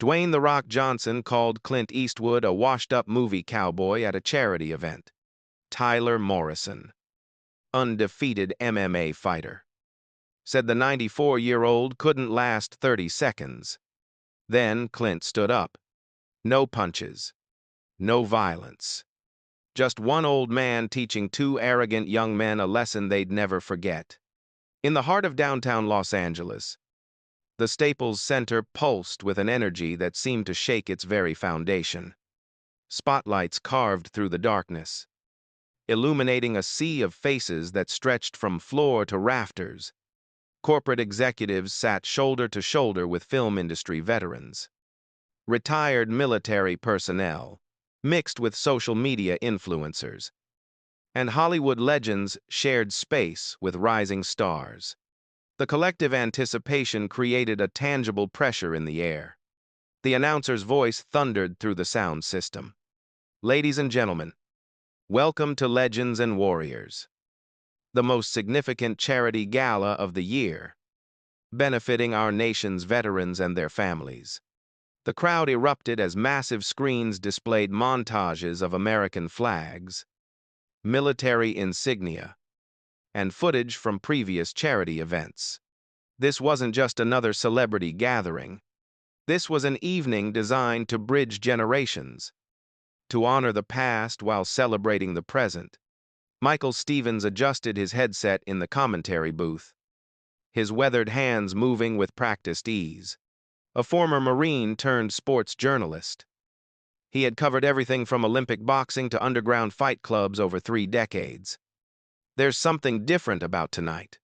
Dwayne "The Rock" Johnson called Clint Eastwood a washed-up movie cowboy at a charity event. Tyler Morrison, undefeated MMA fighter, said the 94-year-old couldn't last 30 seconds. Then Clint stood up. No punches, no violence. Just one old man teaching two arrogant young men a lesson they'd never forget. In the heart of downtown Los Angeles, the Staples Center pulsed with an energy that seemed to shake its very foundation. Spotlights carved through the darkness, illuminating a sea of faces that stretched from floor to rafters. Corporate executives sat shoulder to shoulder with film industry veterans. Retired military personnel, mixed with social media influencers, and Hollywood legends shared space with rising stars. The collective anticipation created a tangible pressure in the air. The announcer's voice thundered through the sound system. Ladies and gentlemen, welcome to Legends and Warriors, the most significant charity gala of the year, benefiting our nation's veterans and their families. The crowd erupted as massive screens displayed montages of American flags, military insignia, and footage from previous charity events. This wasn't just another celebrity gathering. This was an evening designed to bridge generations, to honor the past while celebrating the present. Michael Stevens adjusted his headset in the commentary booth, his weathered hands moving with practiced ease. A former Marine turned sports journalist, he had covered everything from Olympic boxing to underground fight clubs over 3 decades. There's something different about tonight.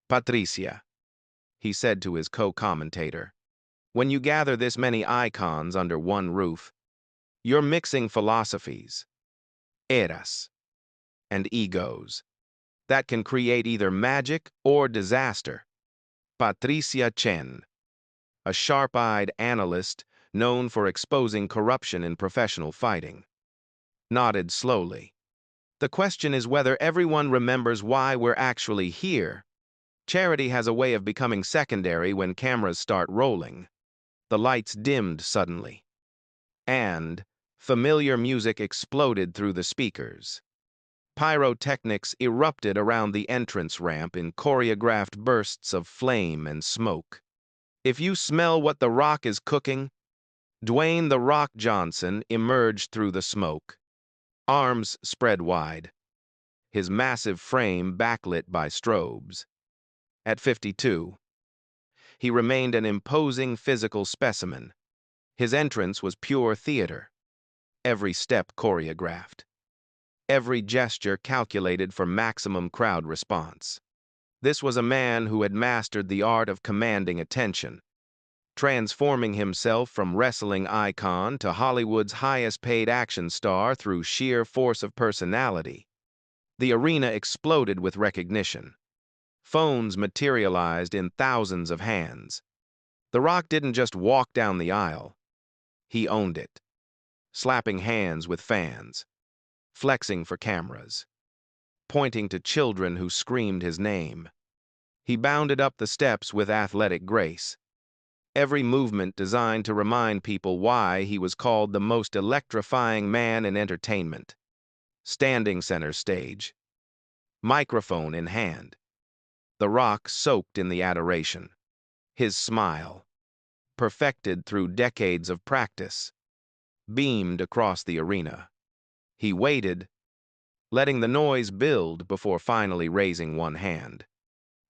Patricia, he said to his co-commentator, when you gather this many icons under one roof, you're mixing philosophies, eras, and egos that can create either magic or disaster. Patricia Chen, a sharp-eyed analyst known for exposing corruption in professional fighting, nodded slowly. The question is whether everyone remembers why we're actually here. Charity has a way of becoming secondary when cameras start rolling. The lights dimmed suddenly, and familiar music exploded through the speakers. Pyrotechnics erupted around the entrance ramp in choreographed bursts of flame and smoke. If you smell what The Rock is cooking, Dwayne "The Rock" Johnson emerged through the smoke, arms spread wide, his massive frame backlit by strobes. At 52, he remained an imposing physical specimen. His entrance was pure theater, every step choreographed, every gesture calculated for maximum crowd response. This was a man who had mastered the art of commanding attention, transforming himself from wrestling icon to Hollywood's highest-paid action star through sheer force of personality. The arena exploded with recognition. Phones materialized in thousands of hands. The Rock didn't just walk down the aisle. He owned it, slapping hands with fans, flexing for cameras, pointing to children who screamed his name. He bounded up the steps with athletic grace, every movement designed to remind people why he was called the most electrifying man in entertainment. Standing center stage, microphone in hand, The Rock soaked in the adoration. His smile, perfected through decades of practice, beamed across the arena. He waited, letting the noise build before finally raising one hand.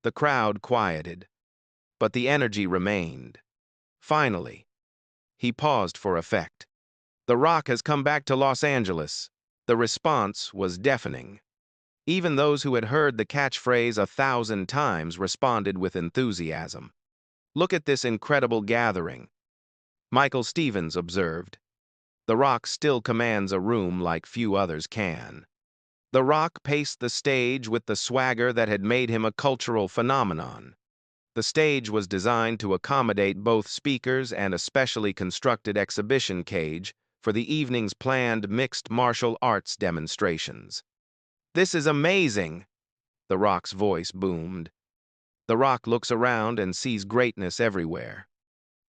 The crowd quieted, but the energy remained. Finally, he paused for effect. The Rock has come back to Los Angeles. The response was deafening. Even those who had heard the catchphrase 1,000 times responded with enthusiasm. Look at this incredible gathering, Michael Stevens observed. The Rock still commands a room like few others can. The Rock paced the stage with the swagger that had made him a cultural phenomenon. The stage was designed to accommodate both speakers and a specially constructed exhibition cage for the evening's planned mixed martial arts demonstrations. This is amazing, The Rock's voice boomed. The Rock looks around and sees greatness everywhere.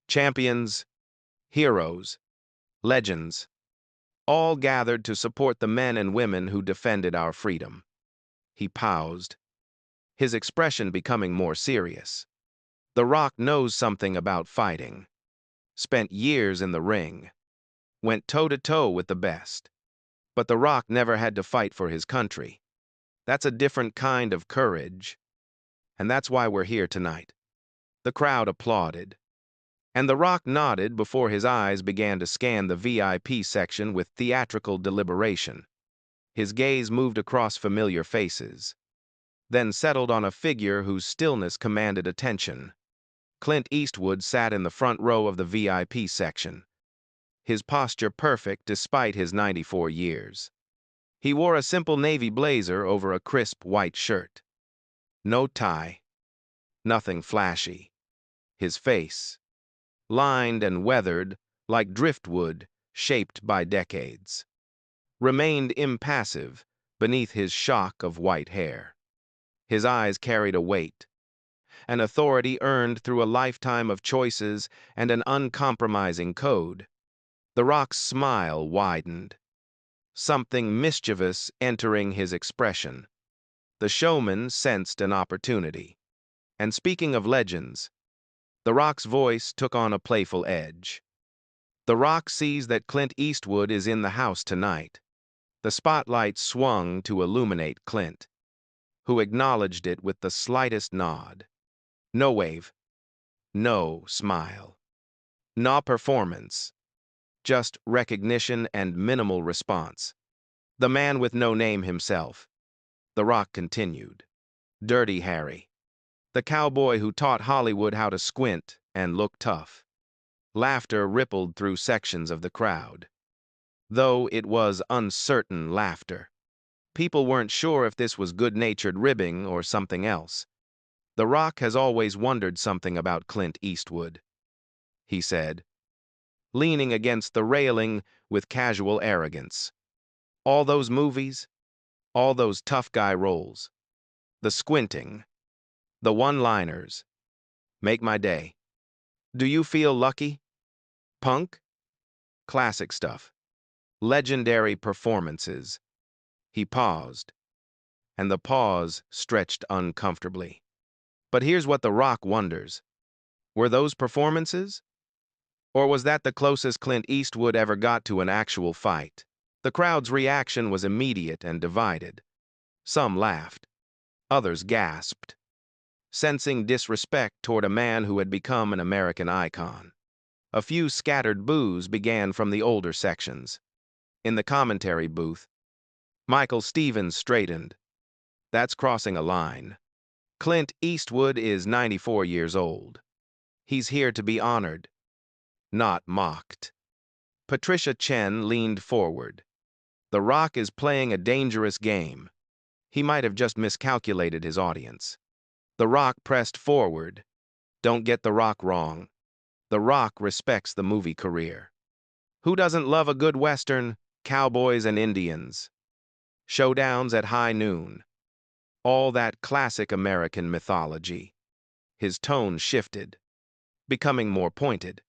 Champions, Heroes, legends, all gathered to support the men and women who defended our freedom. He paused, his expression becoming more serious. The Rock knows something about fighting. Spent years in the ring. Went toe-to-toe with the best. But The Rock never had to fight for his country. That's a different kind of courage. And that's why we're here tonight. The crowd applauded. And The Rock nodded before his eyes began to scan the VIP section with theatrical deliberation. His gaze moved across familiar faces, then settled on a figure whose stillness commanded attention. Clint Eastwood sat in the front row of the VIP section, his posture perfect despite his 94 years. He wore a simple navy blazer over a crisp white shirt. No tie. Nothing flashy. His face, lined and weathered like driftwood shaped by decades, remained impassive beneath his shock of white hair. His eyes carried a weight, an authority earned through a lifetime of choices and an uncompromising code. The Rock's smile widened, something mischievous entering his expression. The showman sensed an opportunity. And speaking of legends, The Rock's voice took on a playful edge. The Rock sees that Clint Eastwood is in the house tonight. The spotlight swung to illuminate Clint, who acknowledged it with the slightest nod. No wave, no smile, no performance, just recognition and minimal response. The man with no name himself. The Rock continued. Dirty Harry, the cowboy who taught Hollywood how to squint and look tough. Laughter rippled through sections of the crowd, though it was uncertain laughter. People weren't sure if this was good-natured ribbing or something else. The Rock has always wondered something about Clint Eastwood, he said, leaning against the railing with casual arrogance. All those movies, all those tough guy roles, the squinting, the one-liners, make my day. Do you feel lucky? Punk? Classic stuff. Legendary performances. He paused, and the pause stretched uncomfortably. But here's what The Rock wonders. Were those performances? Or was that the closest Clint Eastwood ever got to an actual fight? The crowd's reaction was immediate and divided. Some laughed. Others gasped, sensing disrespect toward a man who had become an American icon. A few scattered boos began from the older sections. In the commentary booth, Michael Stevens straightened. That's crossing a line. Clint Eastwood is 94 years old. He's here to be honored, not mocked. Patricia Chen leaned forward. The Rock is playing a dangerous game. He might have just miscalculated his audience. The Rock pressed forward. Don't get The Rock wrong. The Rock respects the movie career. Who doesn't love a good Western? Cowboys and Indians. Showdowns at high noon. All that classic American mythology. His tone shifted, becoming more pointed.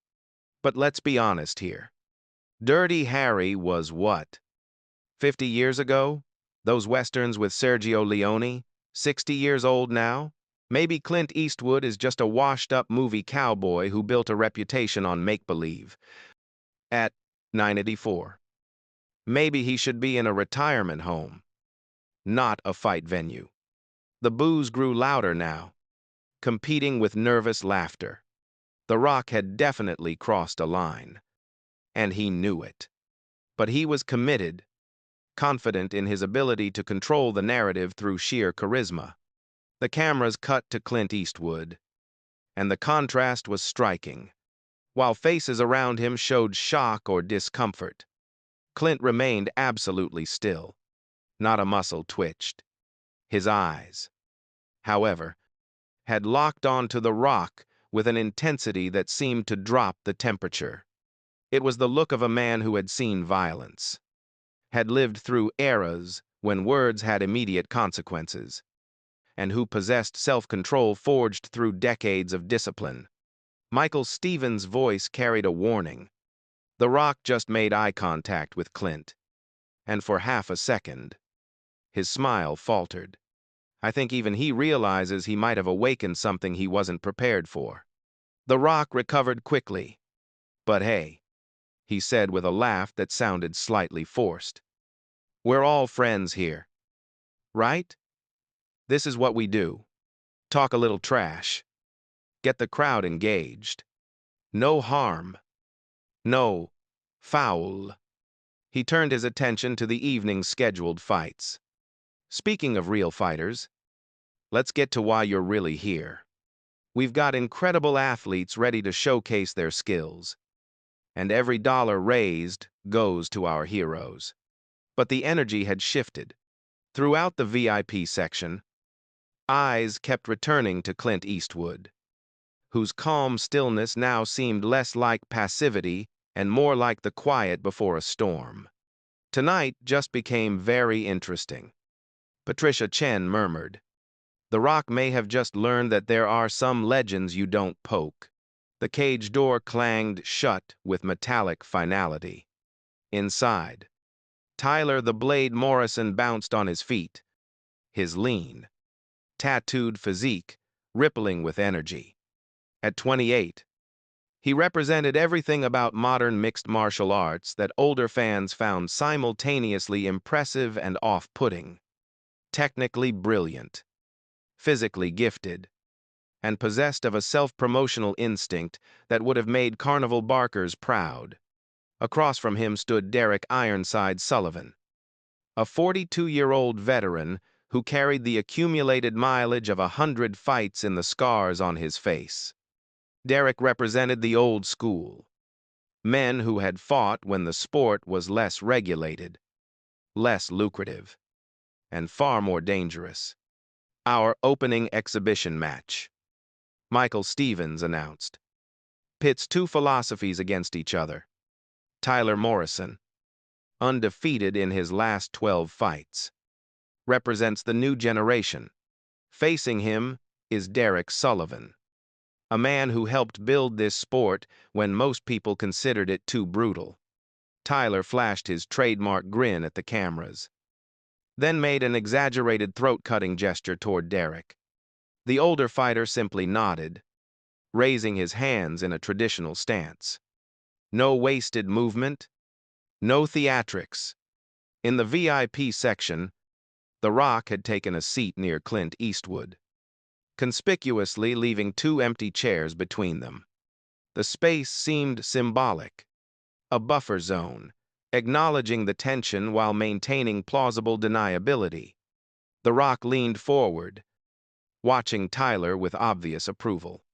But let's be honest here. Dirty Harry was what? 50 years ago? Those Westerns with Sergio Leone? 60 years old now? Maybe Clint Eastwood is just a washed-up movie cowboy who built a reputation on make-believe. At 984. Maybe he should be in a retirement home, not a fight venue. The boos grew louder now, competing with nervous laughter. The Rock had definitely crossed a line, and he knew it. But he was committed, confident in his ability to control the narrative through sheer charisma. The cameras cut to Clint Eastwood, and the contrast was striking. While faces around him showed shock or discomfort, Clint remained absolutely still. Not a muscle twitched. His eyes, however, had locked onto The Rock with an intensity that seemed to drop the temperature. It was the look of a man who had seen violence, had lived through eras when words had immediate consequences, and who possessed self-control forged through decades of discipline. Michael Stevens' voice carried a warning. The Rock just made eye contact with Clint, and for half a second, his smile faltered. I think even he realizes he might have awakened something he wasn't prepared for. The Rock recovered quickly. But hey, he said with a laugh that sounded slightly forced. We're all friends here, right? This is what we do. Talk a little trash. Get the crowd engaged. No harm. No foul. He turned his attention to the evening's scheduled fights. Speaking of real fighters, let's get to why you're really here. We've got incredible athletes ready to showcase their skills, and every dollar raised goes to our heroes. But the energy had shifted. Throughout the VIP section, eyes kept returning to Clint Eastwood, whose calm stillness now seemed less like passivity and more like the quiet before a storm. Tonight just became very interesting. Patricia Chen murmured, "The Rock may have just learned that there are some legends you don't poke." The cage door clanged shut with metallic finality. Inside, Tyler the Blade Morrison bounced on his feet, his lean, tattooed physique rippling with energy. At 28, he represented everything about modern mixed martial arts that older fans found simultaneously impressive and off-putting. Technically brilliant, physically gifted, and possessed of a self-promotional instinct that would have made Carnival Barkers proud. Across from him stood Derek Ironside Sullivan, a 42-year-old veteran who carried the accumulated mileage of 100 fights in the scars on his face. Derek represented the old school, men who had fought when the sport was less regulated, less lucrative, and far more dangerous. Our opening exhibition match, Michael Stevens announced, pits two philosophies against each other. Tyler Morrison, undefeated in his last 12 fights, represents the new generation. Facing him is Derek Sullivan, a man who helped build this sport when most people considered it too brutal. Tyler flashed his trademark grin at the cameras, then made an exaggerated throat-cutting gesture toward Derek. The older fighter simply nodded, raising his hands in a traditional stance. No wasted movement, no theatrics. In the VIP section, The Rock had taken a seat near Clint Eastwood, conspicuously leaving two empty chairs between them. The space seemed symbolic, a buffer zone, acknowledging the tension while maintaining plausible deniability. The Rock leaned forward, watching Tyler with obvious approval.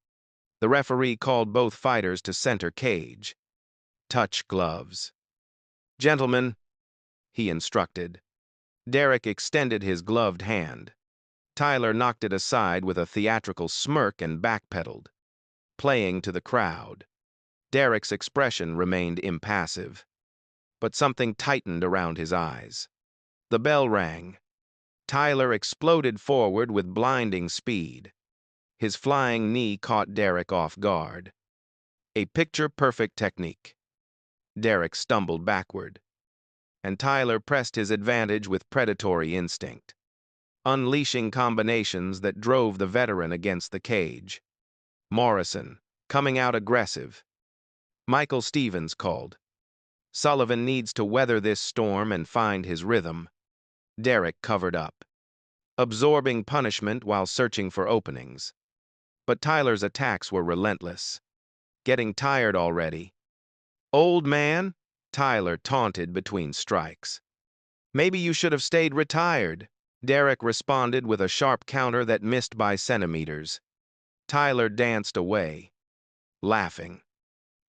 The referee called both fighters to center cage. Touch gloves. "Gentlemen," he instructed. Derek extended his gloved hand. Tyler knocked it aside with a theatrical smirk and backpedaled, playing to the crowd. Derek's expression remained impassive, but something tightened around his eyes. The bell rang. Tyler exploded forward with blinding speed. His flying knee caught Derek off guard. A picture-perfect technique. Derek stumbled backward, and Tyler pressed his advantage with predatory instinct, unleashing combinations that drove the veteran against the cage. Morrison, coming out aggressive. Michael Stevens called. Sullivan needs to weather this storm and find his rhythm. Derek covered up, absorbing punishment while searching for openings. But Tyler's attacks were relentless. "Getting tired already?" "Old man," Tyler taunted between strikes. "Maybe you should have stayed retired." Derek responded with a sharp counter that missed by centimeters. Tyler danced away, laughing.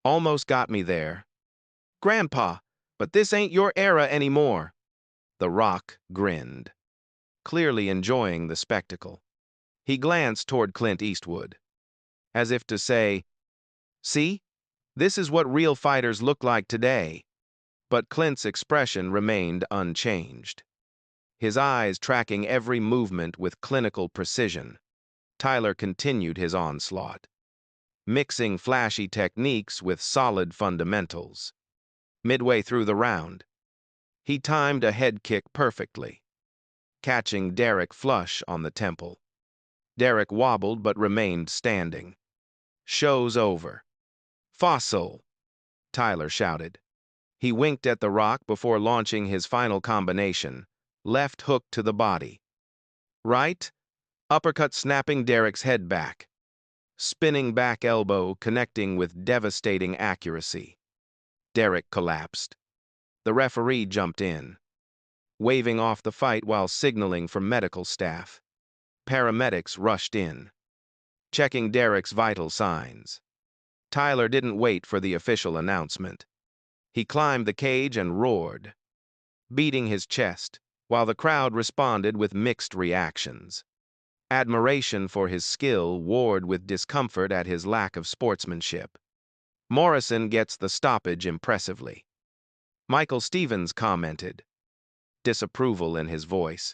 "Almost got me there. Grandpa, but this ain't your era anymore." The Rock grinned, clearly enjoying the spectacle. He glanced toward Clint Eastwood, as if to say, "See, this is what real fighters look like today." But Clint's expression remained unchanged, his eyes tracking every movement with clinical precision. Tyler continued his onslaught, mixing flashy techniques with solid fundamentals. Midway through the round, he timed a head kick perfectly, catching Derek flush on the temple. Derek wobbled but remained standing. "Show's over." "Fossil," Tyler shouted. He winked at The Rock before launching his final combination, left hook to the body. Right, uppercut snapping Derek's head back. Spinning back elbow connecting with devastating accuracy. Derek collapsed. The referee jumped in, waving off the fight while signaling for medical staff. Paramedics rushed in, checking Derek's vital signs. Tyler didn't wait for the official announcement. He climbed the cage and roared, beating his chest, while the crowd responded with mixed reactions. Admiration for his skill warred with discomfort at his lack of sportsmanship. Morrison gets the stoppage impressively. Michael Stevens commented, disapproval in his voice.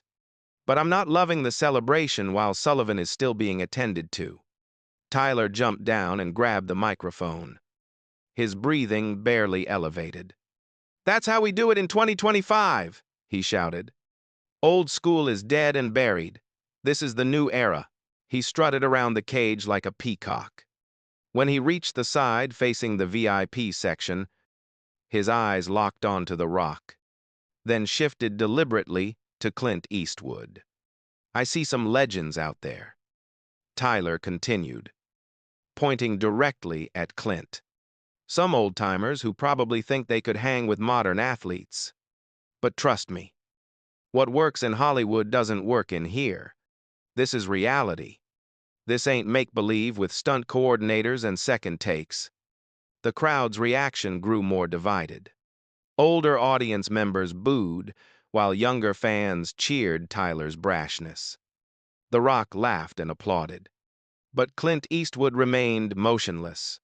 "But I'm not loving the celebration while Sullivan is still being attended to." Tyler jumped down and grabbed the microphone. His breathing barely elevated. "That's how we do it in 2025, he shouted. "Old school is dead and buried. This is the new era." He strutted around the cage like a peacock. When he reached the side facing the VIP section, his eyes locked onto The Rock, then shifted deliberately to Clint Eastwood. "I see some legends out there," Tyler continued, pointing directly at Clint. "Some old-timers who probably think they could hang with modern athletes. But trust me, what works in Hollywood doesn't work in here. This is reality. This ain't make-believe with stunt coordinators and second takes." The crowd's reaction grew more divided. Older audience members booed, while younger fans cheered Tyler's brashness. The Rock laughed and applauded. But Clint Eastwood remained motionless.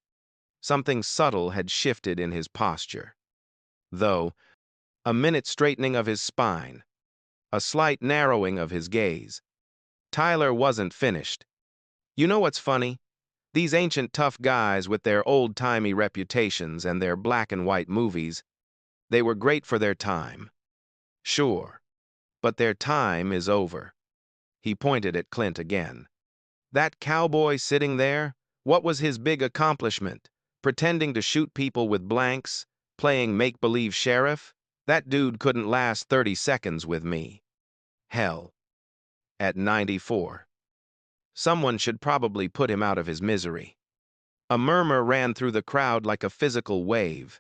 Something subtle had shifted in his posture. Though, a minute straightening of his spine, a slight narrowing of his gaze. Tyler wasn't finished. "You know what's funny? These ancient tough guys with their old-timey reputations and their black-and-white movies, they were great for their time. Sure, but their time is over." He pointed at Clint again. "That cowboy sitting there, what was his big accomplishment? Pretending to shoot people with blanks, playing make-believe sheriff? That dude couldn't last 30 seconds with me. Hell, at 94. Someone should probably put him out of his misery." A murmur ran through the crowd like a physical wave,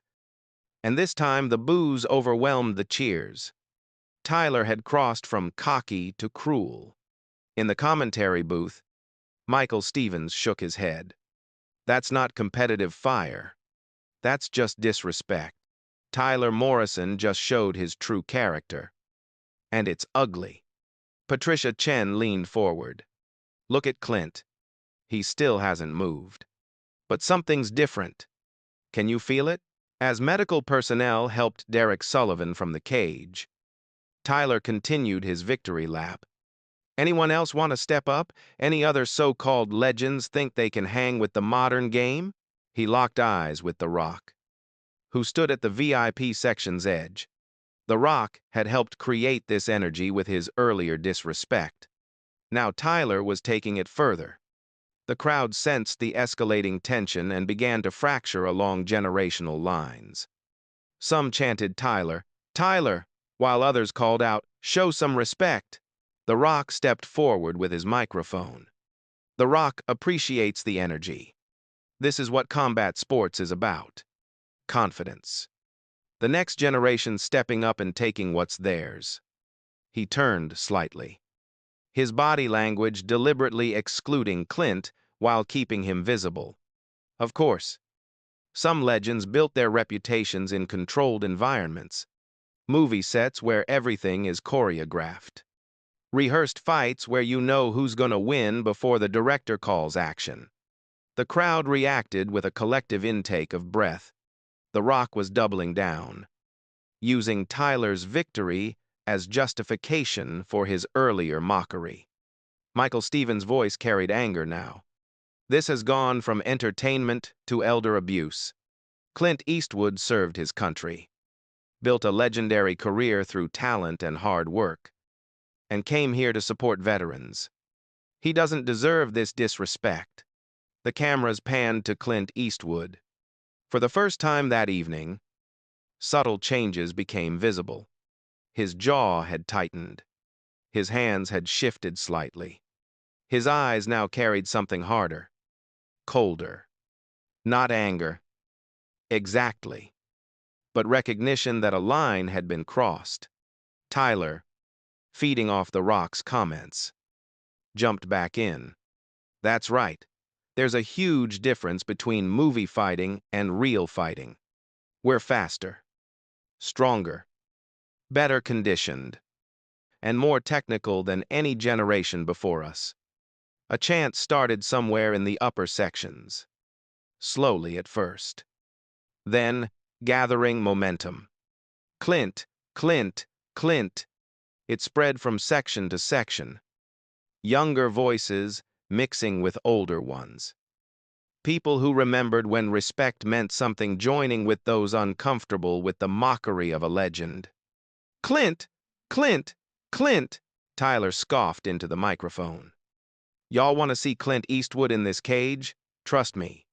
and this time the boos overwhelmed the cheers. Tyler had crossed from cocky to cruel. In the commentary booth, Michael Stevens shook his head. "That's not competitive fire. That's just disrespect. Tyler Morrison just showed his true character. And it's ugly." Patricia Chen leaned forward. "Look at Clint. He still hasn't moved. But something's different. Can you feel it?" As medical personnel helped Derek Sullivan from the cage, Tyler continued his victory lap. "Anyone else want to step up? Any other so-called legends think they can hang with the modern game?" He locked eyes with The Rock, who stood at the VIP section's edge. The Rock had helped create this energy with his earlier disrespect. Now Tyler was taking it further. The crowd sensed the escalating tension and began to fracture along generational lines. Some chanted "Tyler, Tyler," while others called out, "Show some respect." The Rock stepped forward with his microphone. The Rock appreciates the energy. This is what combat sports is about. Confidence. The next generation stepping up and taking what's theirs. He turned slightly, his body language deliberately excluding Clint while keeping him visible. Of course, some legends built their reputations in controlled environments, movie sets where everything is choreographed, rehearsed fights where you know who's gonna win before the director calls action. The crowd reacted with a collective intake of breath. The Rock was doubling down, using Tyler's victory as justification for his earlier mockery. Michael Stevens' voice carried anger now. "This has gone from entertainment to elder abuse. Clint Eastwood served his country. built a legendary career through talent and hard work, and came here to support veterans. He doesn't deserve this disrespect. The cameras panned to Clint Eastwood. For the first time that evening, subtle changes became visible. His jaw had tightened. His hands had shifted slightly. His eyes now carried something harder, colder. Not anger, exactly, but recognition that a line had been crossed. Tyler, feeding off The Rock's comments, jumped back in. That's right. There's a huge difference between movie fighting and real fighting. We're faster, stronger, better conditioned, and more technical than any generation before us. A chant started somewhere in the upper sections, slowly at first, then gathering momentum. Clint, Clint, Clint. It spread from section to section. Younger voices mixing with older ones. People who remembered when respect meant something, joining with those uncomfortable with the mockery of a legend. Clint! Clint! Clint! Tyler scoffed into the microphone. Y'all want to see Clint Eastwood in this cage? Trust me.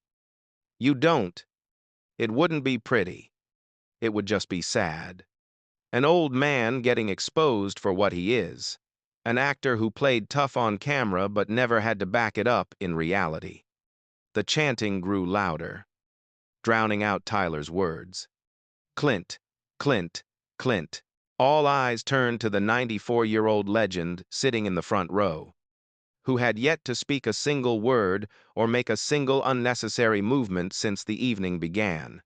You don't. It wouldn't be pretty. It would just be sad. An old man getting exposed for what he is. An actor who played tough on camera but never had to back it up in reality. The chanting grew louder, drowning out Tyler's words. Clint, Clint, Clint. All eyes turned to the 94-year-old legend sitting in the front row, who had yet to speak a single word or make a single unnecessary movement since the evening began.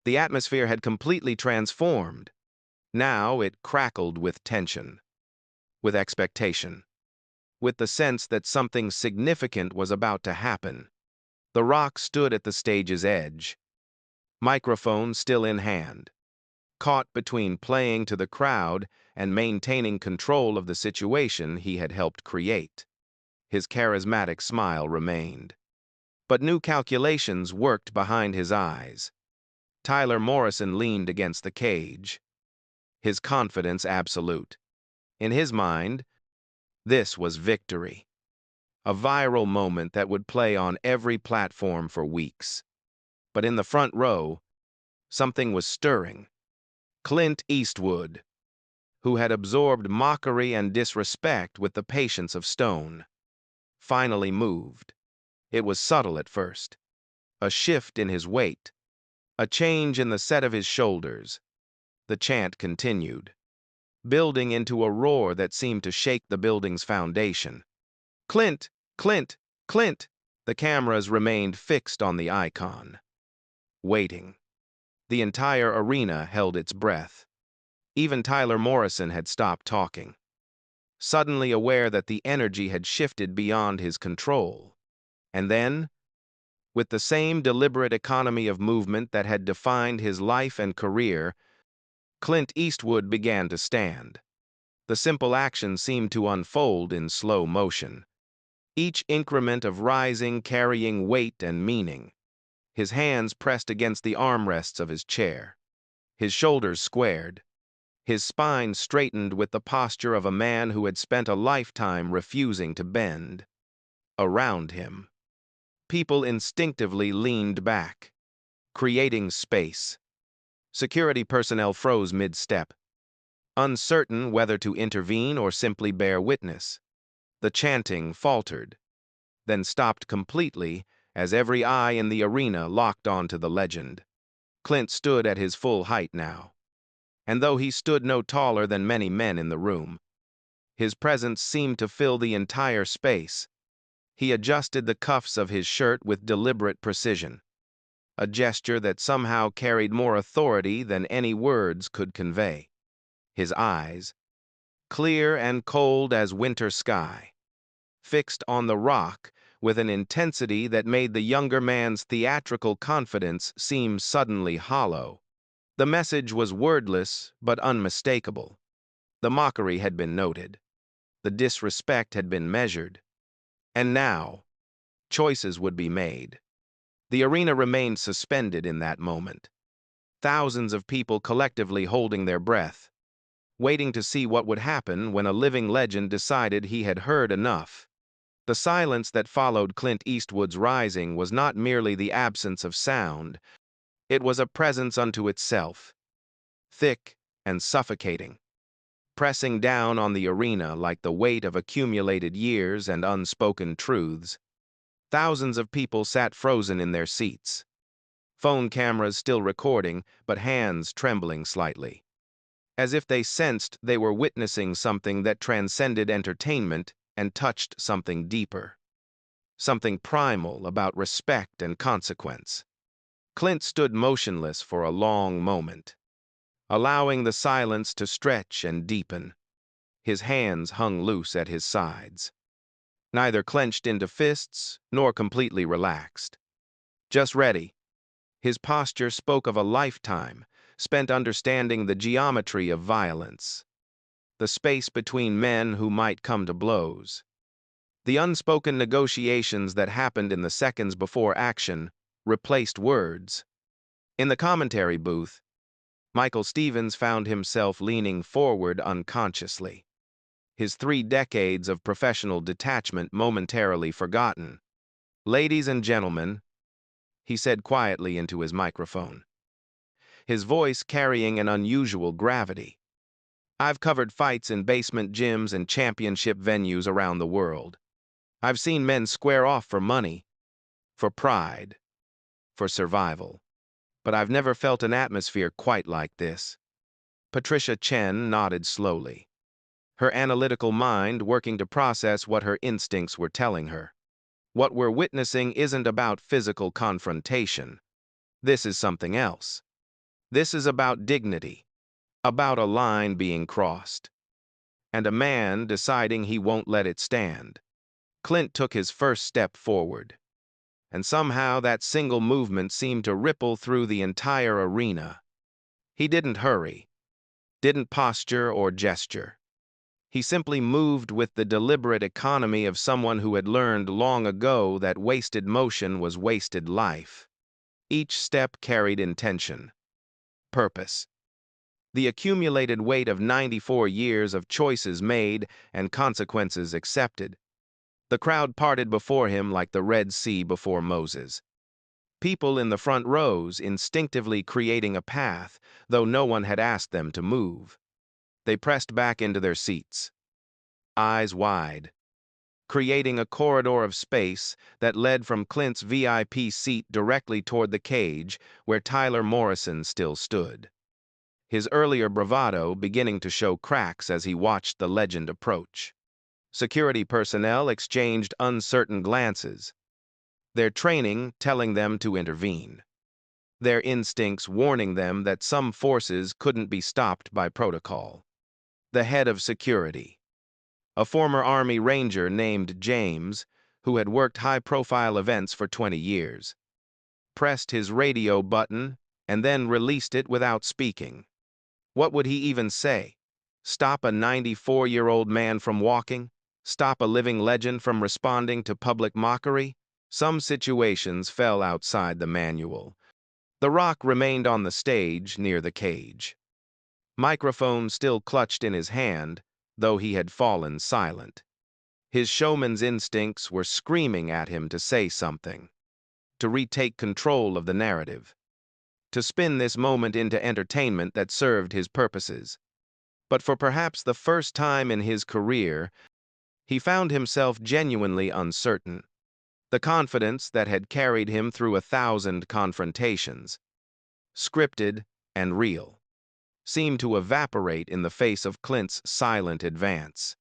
The atmosphere had completely transformed. Now it crackled with tension, with expectation, with the sense that something significant was about to happen. The Rock stood at the stage's edge, microphone still in hand, caught between playing to the crowd and maintaining control of the situation he had helped create. His charismatic smile remained. But new calculations worked behind his eyes. Tyler Morrison leaned against the cage, his confidence absolute. In his mind, this was victory. A viral moment that would play on every platform for weeks. But in the front row, something was stirring. Clint Eastwood, who had absorbed mockery and disrespect with the patience of stone, finally moved. It was subtle at first. A shift in his weight, a change in the set of his shoulders. The chant continued, building into a roar that seemed to shake the building's foundation. Clint! Clint! Clint! The cameras remained fixed on the icon, waiting. The entire arena held its breath. Even Tyler Morrison had stopped talking, suddenly aware that the energy had shifted beyond his control. And then, with the same deliberate economy of movement that had defined his life and career, Clint Eastwood began to stand. The simple action seemed to unfold in slow motion, each increment of rising carrying weight and meaning. His hands pressed against the armrests of his chair, his shoulders squared, his spine straightened with the posture of a man who had spent a lifetime refusing to bend. Around him, people instinctively leaned back, creating space. Security personnel froze mid-step, uncertain whether to intervene or simply bear witness. The chanting faltered, then stopped completely as every eye in the arena locked onto the legend. Clint stood at his full height now, and though he stood no taller than many men in the room, his presence seemed to fill the entire space. He adjusted the cuffs of his shirt with deliberate precision, a gesture that somehow carried more authority than any words could convey. His eyes, clear and cold as winter sky, fixed on the Rock with an intensity that made the younger man's theatrical confidence seem suddenly hollow. The message was wordless but unmistakable. The mockery had been noted. The disrespect had been measured. And now, choices would be made. The arena remained suspended in that moment. thousands of people collectively holding their breath, waiting to see what would happen when a living legend decided he had heard enough. The silence that followed Clint Eastwood's rising was not merely the absence of sound, it was a presence unto itself, thick and suffocating, pressing down on the arena like the weight of accumulated years and unspoken truths. Thousands of people sat frozen in their seats, phone cameras still recording, but hands trembling slightly, as if they sensed they were witnessing something that transcended entertainment and touched something deeper, something primal about respect and consequence. Clint stood motionless for a long moment, allowing the silence to stretch and deepen. His hands hung loose at his sides, neither clenched into fists nor completely relaxed. Just ready. His posture spoke of a lifetime spent understanding the geometry of violence, the space between men who might come to blows, the unspoken negotiations that happened in the seconds before action replaced words. In the commentary booth, Michael Stevens found himself leaning forward unconsciously, his 3 decades of professional detachment momentarily forgotten. "Ladies and gentlemen," he said quietly into his microphone, his voice carrying an unusual gravity. "I've covered fights in basement gyms and championship venues around the world. I've seen men square off for money, for pride, for survival. But I've never felt an atmosphere quite like this." Patricia Chen nodded slowly, her analytical mind working to process what her instincts were telling her. What we're witnessing isn't about physical confrontation. This is something else. This is about dignity, about a line being crossed, and a man deciding he won't let it stand. Clint took his first step forward, and somehow that single movement seemed to ripple through the entire arena. He didn't hurry, didn't posture or gesture. He simply moved with the deliberate economy of someone who had learned long ago that wasted motion was wasted life. Each step carried intention, purpose, the accumulated weight of 94 years of choices made and consequences accepted. The crowd parted before him like the Red Sea before Moses. People in the front rows instinctively creating a path, though no one had asked them to move. They pressed back into their seats, eyes wide, creating a corridor of space that led from Clint's VIP seat directly toward the cage where Tyler Morrison still stood, his earlier bravado beginning to show cracks as he watched the legend approach. Security personnel exchanged uncertain glances, their training telling them to intervene, their instincts warning them that some forces couldn't be stopped by protocol. The head of security, a former Army Ranger named James, who had worked high-profile events for 20 years, pressed his radio button and then released it without speaking. What would he even say? Stop a 94-year-old man from walking? Stop a living legend from responding to public mockery? Some situations fell outside the manual. The Rock remained on the stage near the cage, microphone still clutched in his hand, though he had fallen silent. His showman's instincts were screaming at him to say something, to retake control of the narrative, to spin this moment into entertainment that served his purposes. But for perhaps the first time in his career, he found himself genuinely uncertain. The confidence that had carried him through 1,000 confrontations, scripted and real, seemed to evaporate in the face of Clint's silent advance.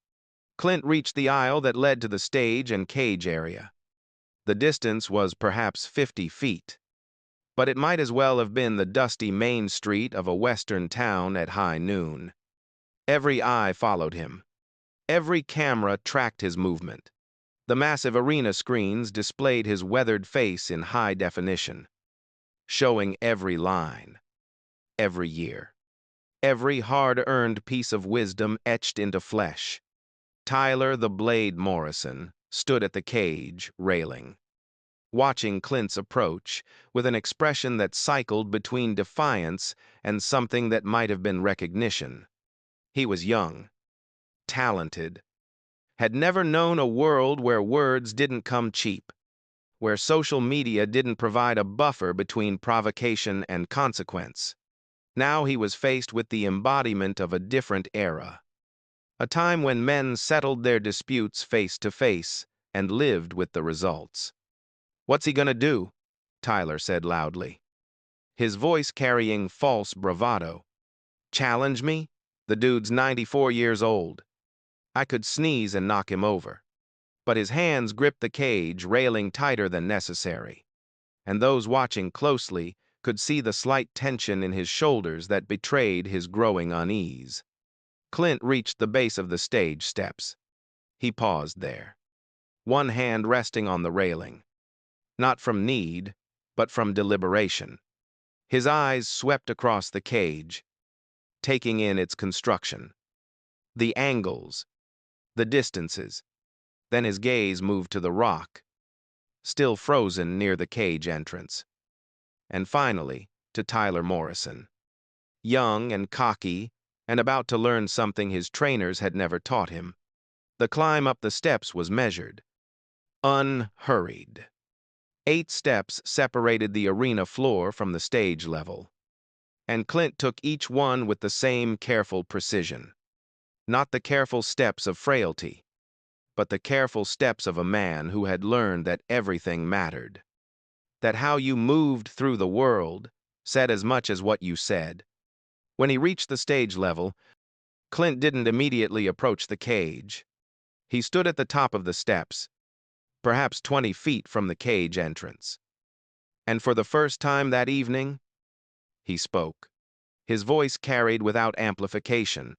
Clint reached the aisle that led to the stage and cage area. The distance was perhaps 50 feet, but it might as well have been the dusty main street of a western town at high noon. Every eye followed him. Every camera tracked his movement. The massive arena screens displayed his weathered face in high definition, showing every line, every year, every hard-earned piece of wisdom etched into flesh. Tyler the Blade Morrison stood at the cage, railing, watching Clint's approach with an expression that cycled between defiance and something that might have been recognition. He was young, talented, had never known a world where words didn't come cheap, where social media didn't provide a buffer between provocation and consequence. Now he was faced with the embodiment of a different era, a time when men settled their disputes face to face and lived with the results. "What's he gonna do?" Tyler said loudly, his voice carrying false bravado. "Challenge me? The dude's 94 years old. I could sneeze and knock him over." But his hands gripped the cage, railing tighter than necessary, and those watching closely could see the slight tension in his shoulders that betrayed his growing unease. Clint reached the base of the stage steps. He paused there, one hand resting on the railing, not from need, but from deliberation. His eyes swept across the cage, taking in its construction, the angles, the distances. Then his gaze moved to the rock, still frozen near the cage entrance. And finally, to Tyler Morrison, young and cocky, and about to learn something his trainers had never taught him. The climb up the steps was measured, unhurried. 8 steps separated the arena floor from the stage level, and Clint took each one with the same careful precision. Not the careful steps of frailty, but the careful steps of a man who had learned that everything mattered, that how you moved through the world said as much as what you said. When he reached the stage level, Clint didn't immediately approach the cage. He stood at the top of the steps, perhaps 20 feet from the cage entrance. And for the first time that evening, he spoke. His voice carried without amplification,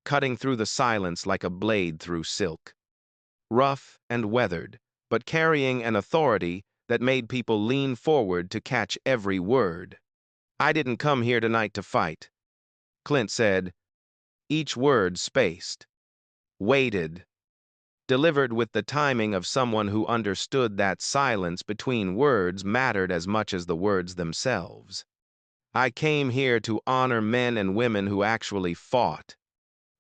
cutting through the silence like a blade through silk. Rough and weathered, but carrying an authority that made people lean forward to catch every word. "I didn't come here tonight to fight," Clint said, each word spaced, weighted, delivered with the timing of someone who understood that silence between words mattered as much as the words themselves. "I came here to honor men and women who actually fought,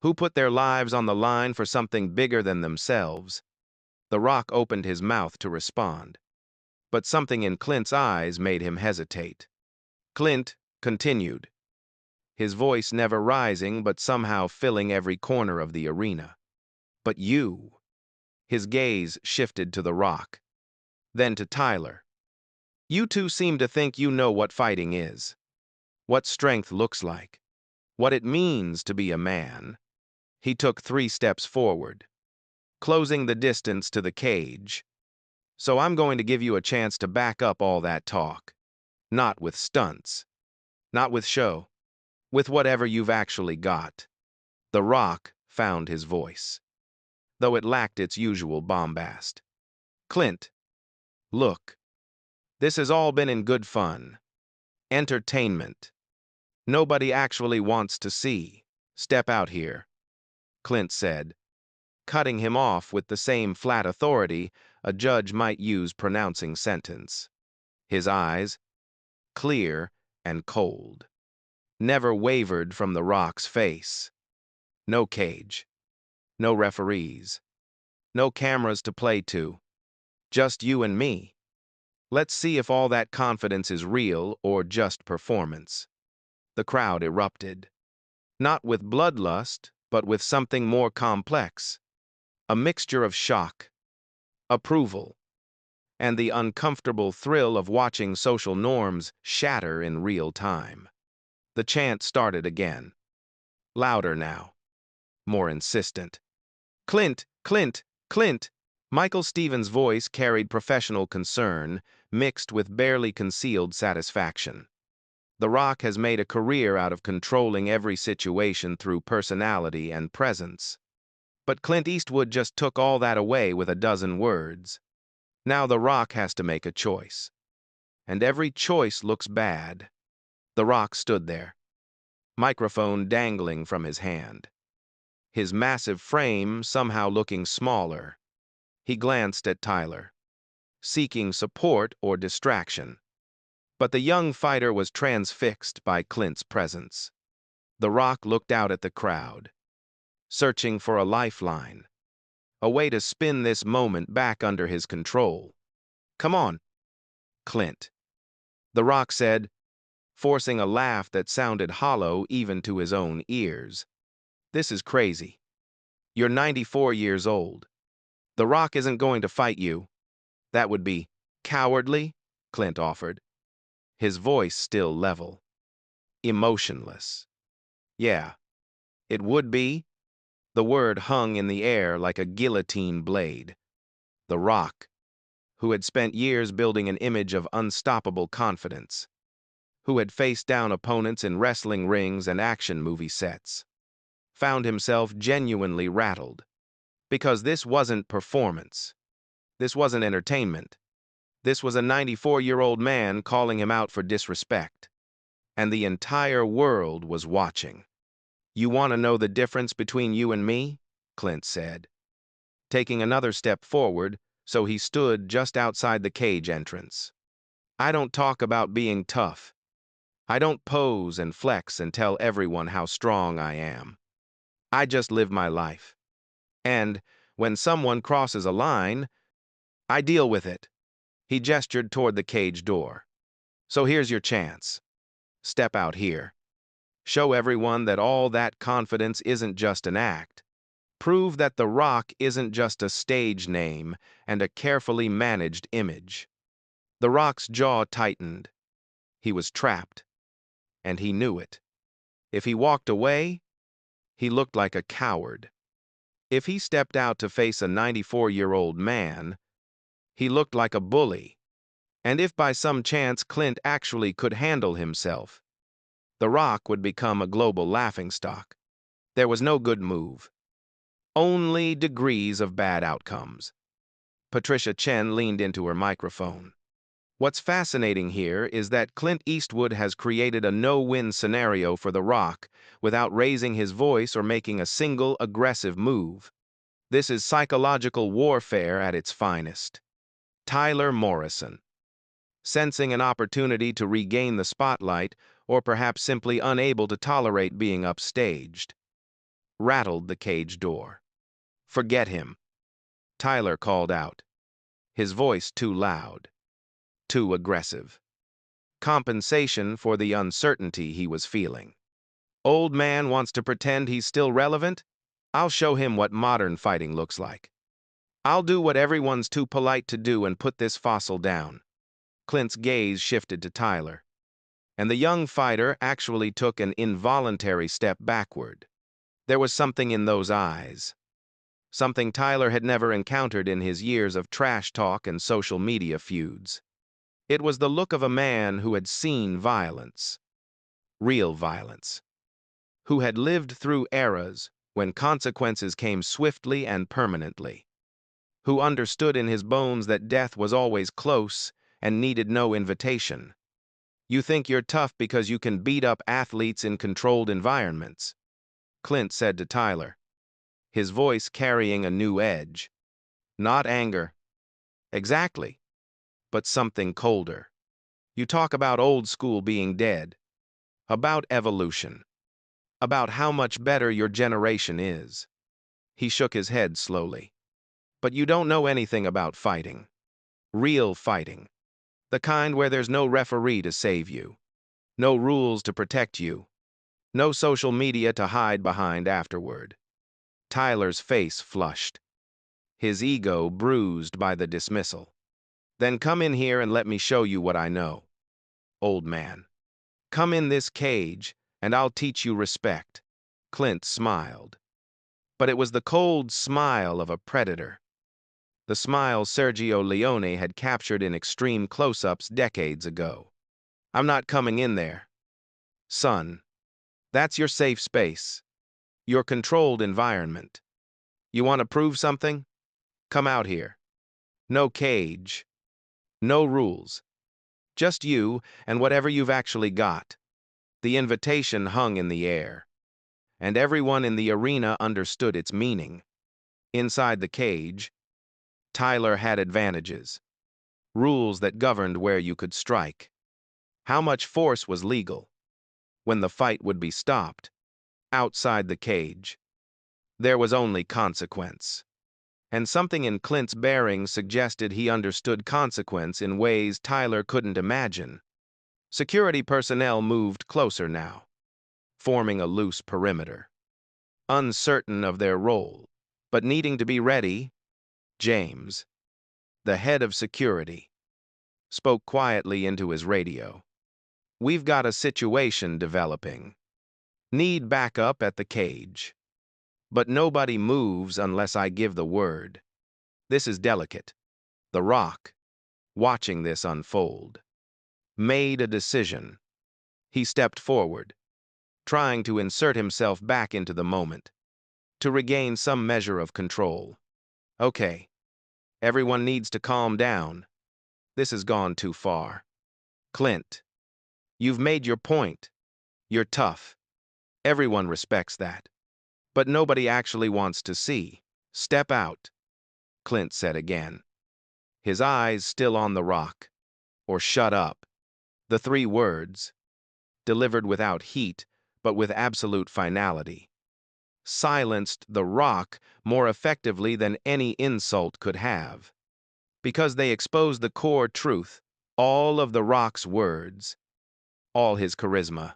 who put their lives on the line for something bigger than themselves." The Rock opened his mouth to respond, but something in Clint's eyes made him hesitate. Clint continued, his voice never rising but somehow filling every corner of the arena. "But you." His gaze shifted to the Rock, then to Tyler. "You two seem to think you know what fighting is, what strength looks like, what it means to be a man." He took 3 steps forward, closing the distance to the cage. "So I'm going to give you a chance to back up all that talk. Not with stunts, not with show, with whatever you've actually got." The Rock found his voice, though it lacked its usual bombast. "Clint, look, this has all been in good fun. Entertainment. Nobody actually wants to see. Step out here," Clint said, cutting him off with the same flat authority a judge might use pronouncing sentence. His eyes, clear and cold, never wavered from the Rock's face. No cage, no referees, no cameras to play to, just you and me. Let's see if all that confidence is real or just performance." The crowd erupted, not with bloodlust, but with something more complex, a mixture of shock, approval, and the uncomfortable thrill of watching social norms shatter in real time. The chant started again, louder now, more insistent. "Clint, Clint, Clint!" Michael Stevens' voice carried professional concern, mixed with barely concealed satisfaction. The Rock has made a career out of controlling every situation through personality and presence. But Clint Eastwood just took all that away with a dozen words. Now The Rock has to make a choice. And every choice looks bad. The Rock stood there, microphone dangling from his hand, his massive frame somehow looking smaller. He glanced at Tyler, seeking support or distraction. But the young fighter was transfixed by Clint's presence. The Rock looked out at the crowd, searching for a lifeline, a way to spin this moment back under his control. "Come on, Clint," The Rock said, forcing a laugh that sounded hollow even to his own ears. "This is crazy. You're 94 years old. The Rock isn't going to fight you." "That would be cowardly," Clint offered, his voice still level, emotionless. "Yeah, it would be." The word hung in the air like a guillotine blade. The Rock, who had spent years building an image of unstoppable confidence, who had faced down opponents in wrestling rings and action movie sets, found himself genuinely rattled. Because this wasn't performance. This wasn't entertainment. This was a 94-year-old man calling him out for disrespect. And the entire world was watching. "You want to know the difference between you and me?" Clint said, taking another step forward so he stood just outside the cage entrance. "I don't talk about being tough. I don't pose and flex and tell everyone how strong I am. I just live my life. And when someone crosses a line, I deal with it." He gestured toward the cage door. "So here's your chance. Step out here. Show everyone that all that confidence isn't just an act. Prove that The Rock isn't just a stage name and a carefully managed image." The Rock's jaw tightened. He was trapped, and he knew it. If he walked away, he looked like a coward. If he stepped out to face a 94-year-old man, he looked like a bully. And if by some chance Clint actually could handle himself, The Rock would become a global laughingstock. There was no good move. Only degrees of bad outcomes. Patricia Chen leaned into her microphone. "What's fascinating here is that Clint Eastwood has created a no-win scenario for The Rock without raising his voice or making a single aggressive move. This is psychological warfare at its finest." Tyler Morrison, sensing an opportunity to regain the spotlight, or perhaps simply unable to tolerate being upstaged, rattled the cage door. "Forget him," Tyler called out, his voice too loud, too aggressive. Compensation for the uncertainty he was feeling. "Old man wants to pretend he's still relevant? I'll show him what modern fighting looks like. I'll do what everyone's too polite to do and put this fossil down." Clint's gaze shifted to Tyler, and the young fighter actually took an involuntary step backward. There was something in those eyes, something Tyler had never encountered in his years of trash talk and social media feuds. It was the look of a man who had seen violence, real violence, who had lived through eras when consequences came swiftly and permanently, who understood in his bones that death was always close and needed no invitation. "You think you're tough because you can beat up athletes in controlled environments," Clint said to Tyler, his voice carrying a new edge. "Not anger." "Exactly, but something colder. You talk about old school being dead, about evolution, about how much better your generation is." He shook his head slowly. "But you don't know anything about fighting. Real fighting. The kind where there's no referee to save you, no rules to protect you, no social media to hide behind afterward." Tyler's face flushed, his ego bruised by the dismissal. "Then come in here and let me show you what I know, old man. Come in this cage, and I'll teach you respect." Clint smiled. But it was the cold smile of a predator, the smile Sergio Leone had captured in extreme close-ups decades ago. "I'm not coming in there, son. That's your safe space, your controlled environment. You want to prove something? Come out here. No cage, no rules. Just you and whatever you've actually got." The invitation hung in the air, and everyone in the arena understood its meaning. Inside the cage, Tyler had advantages. rules that governed where you could strike, how much force was legal, when the fight would be stopped. Outside the cage, there was only consequence. And something in Clint's bearing suggested he understood consequence in ways Tyler couldn't imagine. Security personnel moved closer now, forming a loose perimeter. Uncertain of their role, but needing to be ready, James, the head of security, spoke quietly into his radio. "We've got a situation developing. Need backup at the cage. But nobody moves unless I give the word. This is delicate." The Rock, watching this unfold, made a decision. He stepped forward, trying to insert himself back into the moment, to regain some measure of control. "Okay, everyone needs to calm down. This has gone too far. Clint, you've made your point. You're tough. Everyone respects that. But nobody actually wants to see. Step out," Clint said again, his eyes still on the Rock. Or shut up. The three words, delivered without heat, but with absolute finality, silenced the Rock more effectively than any insult could have, because they exposed the core truth, all of the Rock's words, all his charisma.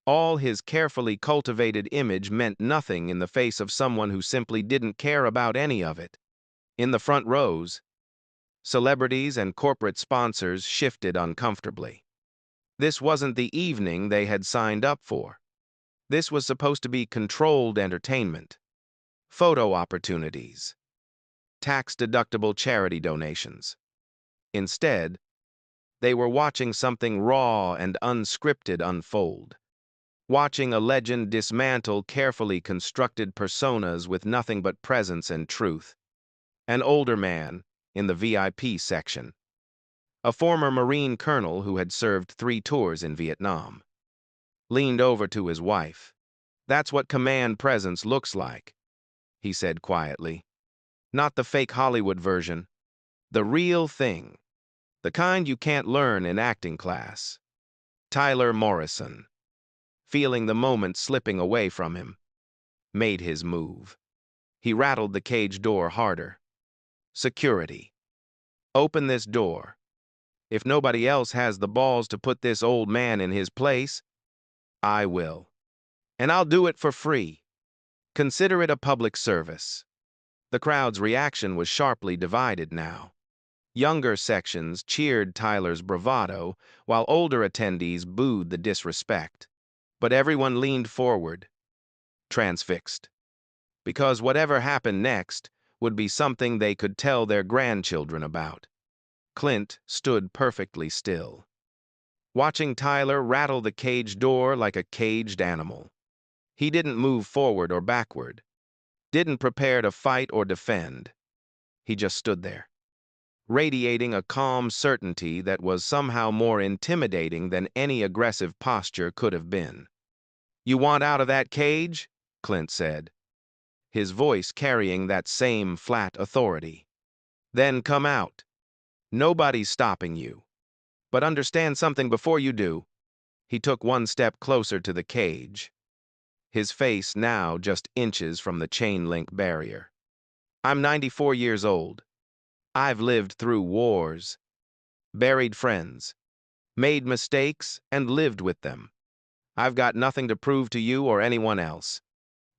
All his carefully cultivated image meant nothing in the face of someone who simply didn't care about any of it. In the front rows, celebrities and corporate sponsors shifted uncomfortably. This wasn't the evening they had signed up for. This was supposed to be controlled entertainment, photo opportunities, tax-deductible charity donations. Instead, they were watching something raw and unscripted unfold. Watching a legend dismantle carefully constructed personas with nothing but presence and truth. An older man, in the VIP section, a former Marine colonel who had served 3 tours in Vietnam, leaned over to his wife. "That's what command presence looks like," he said quietly. "Not the fake Hollywood version. The real thing. The kind you can't learn in acting class." Tyler Morrison, feeling the moment slipping away from him, made his move. He rattled the cage door harder. "Security. Open this door. If nobody else has the balls to put this old man in his place, I will. And I'll do it for free. Consider it a public service." The crowd's reaction was sharply divided now. Younger sections cheered Tyler's bravado, while older attendees booed the disrespect. But everyone leaned forward, transfixed. Because whatever happened next would be something they could tell their grandchildren about. Clint stood perfectly still, watching Tyler rattle the cage door like a caged animal. He didn't move forward or backward, didn't prepare to fight or defend. He just stood there, radiating a calm certainty that was somehow more intimidating than any aggressive posture could have been. "You want out of that cage?" Clint said, his voice carrying that same flat authority. "Then come out. Nobody's stopping you. But understand something before you do." He took one step closer to the cage, his face now just inches from the chain-link barrier. "I'm 94 years old. I've lived through wars, buried friends, made mistakes, and lived with them. I've got nothing to prove to you or anyone else.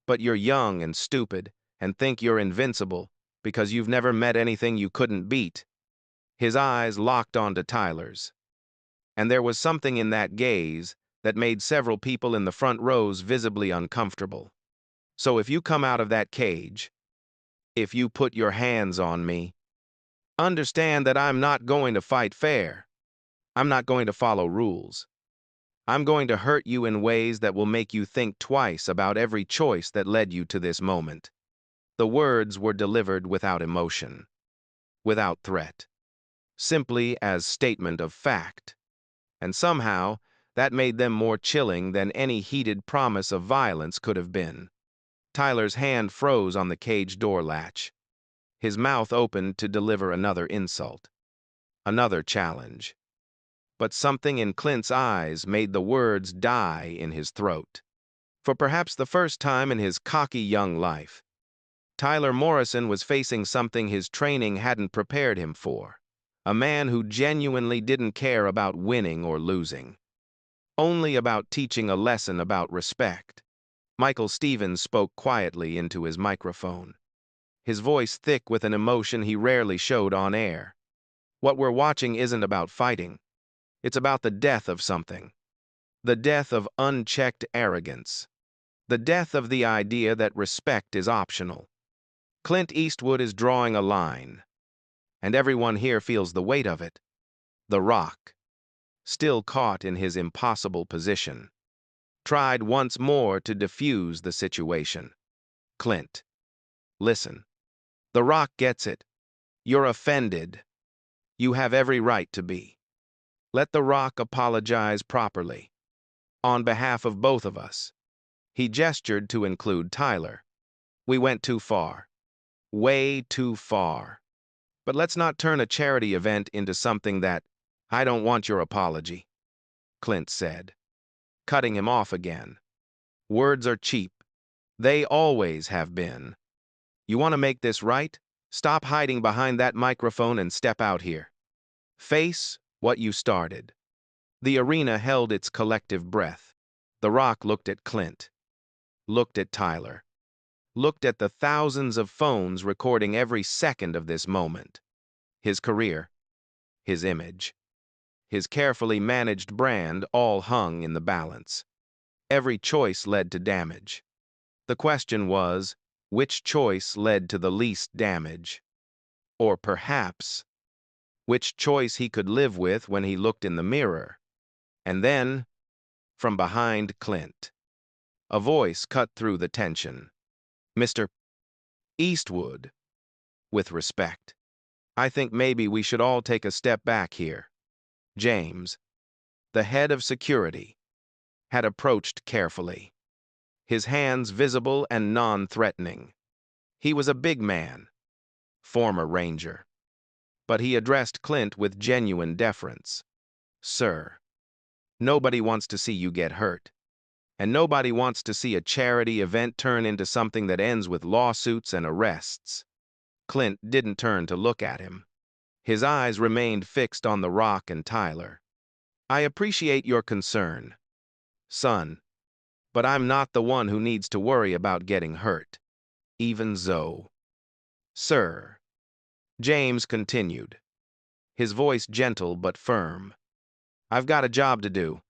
But you're young and stupid and think you're invincible because you've never met anything you couldn't beat." His eyes locked onto Tyler's, and there was something in that gaze that made several people in the front rows visibly uncomfortable. "So if you come out of that cage, if you put your hands on me, understand that I'm not going to fight fair. I'm not going to follow rules. I'm going to hurt you in ways that will make you think twice about every choice that led you to this moment." The words were delivered without emotion, without threat, simply as statement of fact. And somehow, that made them more chilling than any heated promise of violence could have been. Tyler's hand froze on the cage door latch, his mouth opened to deliver another insult. Another challenge. But something in Clint's eyes made the words die in his throat. For perhaps the first time in his cocky young life, Tyler Morrison was facing something his training hadn't prepared him for. A man who genuinely didn't care about winning or losing, only about teaching a lesson about respect. Michael Stevens spoke quietly into his microphone, his voice thick with an emotion he rarely showed on air. What we're watching isn't about fighting. It's about the death of something. The death of unchecked arrogance. The death of the idea that respect is optional. Clint Eastwood is drawing a line, and everyone here feels the weight of it. The Rock, still caught in his impossible position, tried once more to defuse the situation. Clint, listen. The Rock gets it. You're offended. You have every right to be. Let The Rock apologize properly. On behalf of both of us. He gestured to include Tyler. We went too far. Way too far. But let's not turn a charity event into something that, I don't want your apology, Clint said, cutting him off again. Words are cheap. They always have been. You want to make this right? Stop hiding behind that microphone and step out here. Face what you started. The arena held its collective breath. The Rock looked at Clint, looked at Tyler, looked at the thousands of phones recording every second of this moment. His career, his image, his carefully managed brand all hung in the balance. Every choice led to damage. The question was, which choice led to the least damage? Or perhaps, which choice he could live with when he looked in the mirror? And then, from behind Clint, a voice cut through the tension. Mr. Eastwood, with respect. I think maybe we should all take a step back here. James, the head of security, had approached carefully, his hands visible and non-threatening. He was a big man, former Ranger, but he addressed Clint with genuine deference. Sir, nobody wants to see you get hurt, and nobody wants to see a charity event turn into something that ends with lawsuits and arrests. Clint didn't turn to look at him. His eyes remained fixed on The Rock and Tyler. I appreciate your concern, son, but I'm not the one who needs to worry about getting hurt. Even so. Sir, James continued, his voice gentle but firm. I've got a job to do,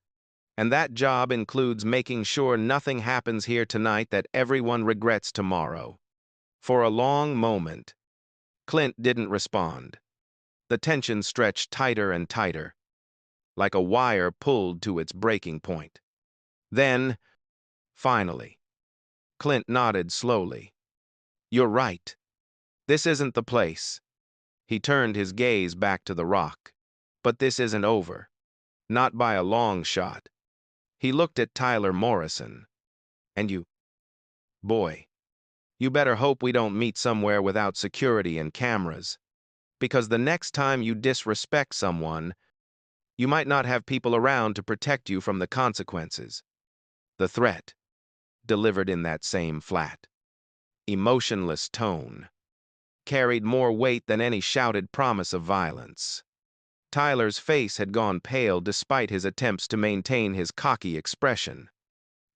and that job includes making sure nothing happens here tonight that everyone regrets tomorrow. For a long moment, Clint didn't respond. The tension stretched tighter and tighter, like a wire pulled to its breaking point. Then, finally, Clint nodded slowly. You're right. This isn't the place. He turned his gaze back to The Rock. But this isn't over. Not by a long shot. He looked at Tyler Morrison. And you, boy, you better hope we don't meet somewhere without security and cameras. Because the next time you disrespect someone, you might not have people around to protect you from the consequences. The threat, delivered in that same flat, emotionless tone, carried more weight than any shouted promise of violence. Tyler's face had gone pale despite his attempts to maintain his cocky expression.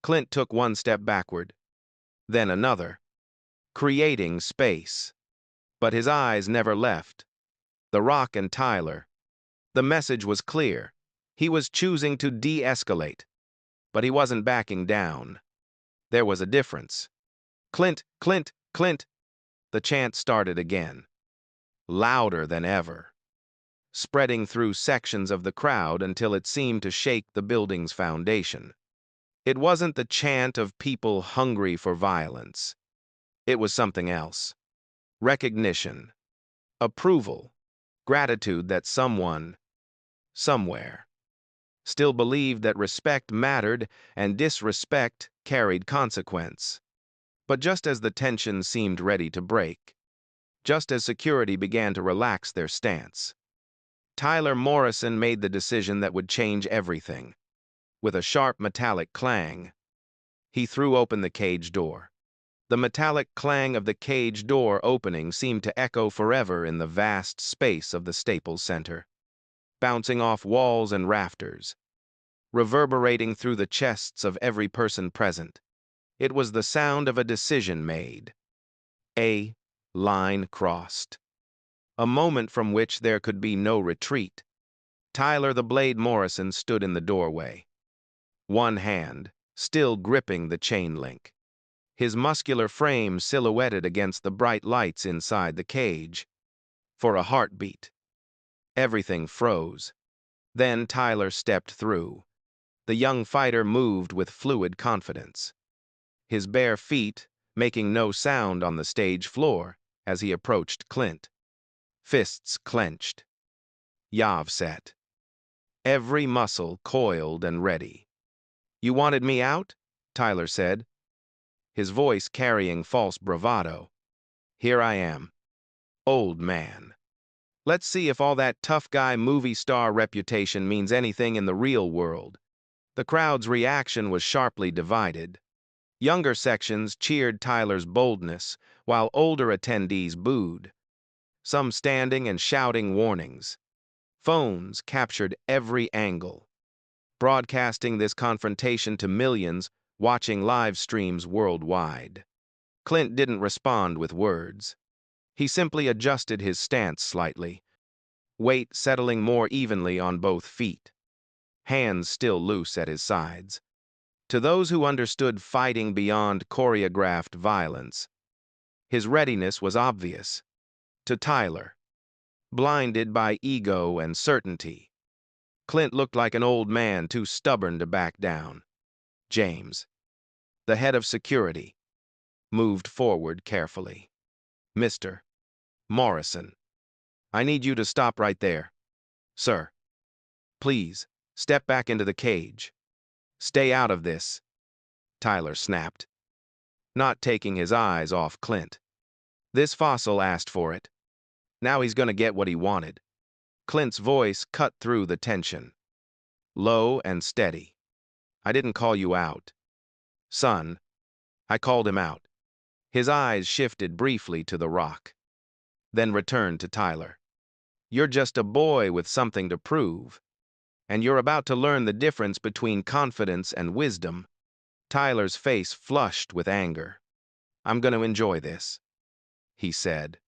Clint took one step backward, then another, creating space. But his eyes never left The Rock and Tyler. The message was clear. He was choosing to de-escalate, but he wasn't backing down. There was a difference. Clint, Clint, Clint. The chant started again, louder than ever, spreading through sections of the crowd until it seemed to shake the building's foundation. It wasn't the chant of people hungry for violence. It was something else. Recognition, approval, gratitude that someone, somewhere, still believed that respect mattered and disrespect carried consequence. But just as the tension seemed ready to break, just as security began to relax their stance, Tyler Morrison made the decision that would change everything. With a sharp metallic clang, he threw open the cage door. The metallic clang of the cage door opening seemed to echo forever in the vast space of the Staples Center, bouncing off walls and rafters, reverberating through the chests of every person present. It was the sound of a decision made. A line crossed. A moment from which there could be no retreat. Tyler the Blade Morrison stood in the doorway, one hand still gripping the chain link, his muscular frame silhouetted against the bright lights inside the cage. For a heartbeat, everything froze. Then Tyler stepped through. The young fighter moved with fluid confidence, his bare feet making no sound on the stage floor as he approached Clint. Fists clenched. Yav set. Every muscle coiled and ready. "You wanted me out?" Tyler said, his voice carrying false bravado. "Here I am, old man. Let's see if all that tough guy movie star reputation means anything in the real world." The crowd's reaction was sharply divided. Younger sections cheered Tyler's boldness, while older attendees booed, some standing and shouting warnings. Phones captured every angle, broadcasting this confrontation to millions watching live streams worldwide. Clint didn't respond with words. He simply adjusted his stance slightly, weight settling more evenly on both feet, hands still loose at his sides. To those who understood fighting beyond choreographed violence, his readiness was obvious. To Tyler, blinded by ego and certainty, Clint looked like an old man too stubborn to back down. James, the head of security, moved forward carefully. "Mr. Morrison, I need you to stop right there. Sir, please, step back into the cage. Stay out of this," Tyler snapped, not taking his eyes off Clint. This fossil asked for it. Now he's gonna get what he wanted. Clint's voice cut through the tension, low and steady. "I didn't call you out. Son, I called him out." His eyes shifted briefly to the rock, then returned to Tyler. "You're just a boy with something to prove, and you're about to learn the difference between confidence and wisdom." Tyler's face flushed with anger. "I'm going to enjoy this," he said,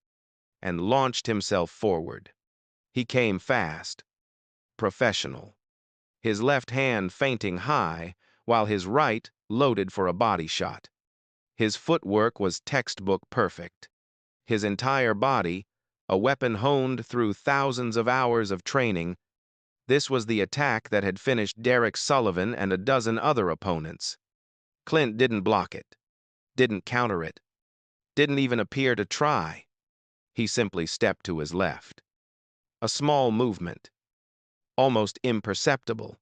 and launched himself forward. He came fast, professional, his left hand feinting high, while his right loaded for a body shot. His footwork was textbook perfect. His entire body, a weapon honed through thousands of hours of training. This was the attack that had finished Derek Sullivan and a dozen other opponents. Clint didn't block it, didn't counter it, didn't even appear to try. He simply stepped to his left. A small movement, almost imperceptible,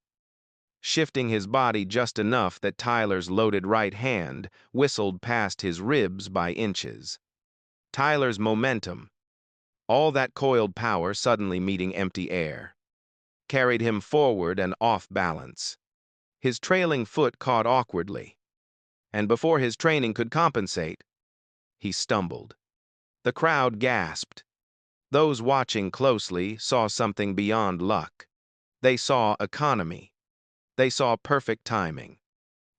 shifting his body just enough that Tyler's loaded right hand whistled past his ribs by inches. Tyler's momentum, all that coiled power suddenly meeting empty air, carried him forward and off balance. His trailing foot caught awkwardly, and before his training could compensate, he stumbled. The crowd gasped. Those watching closely saw something beyond luck. They saw economy. They saw perfect timing.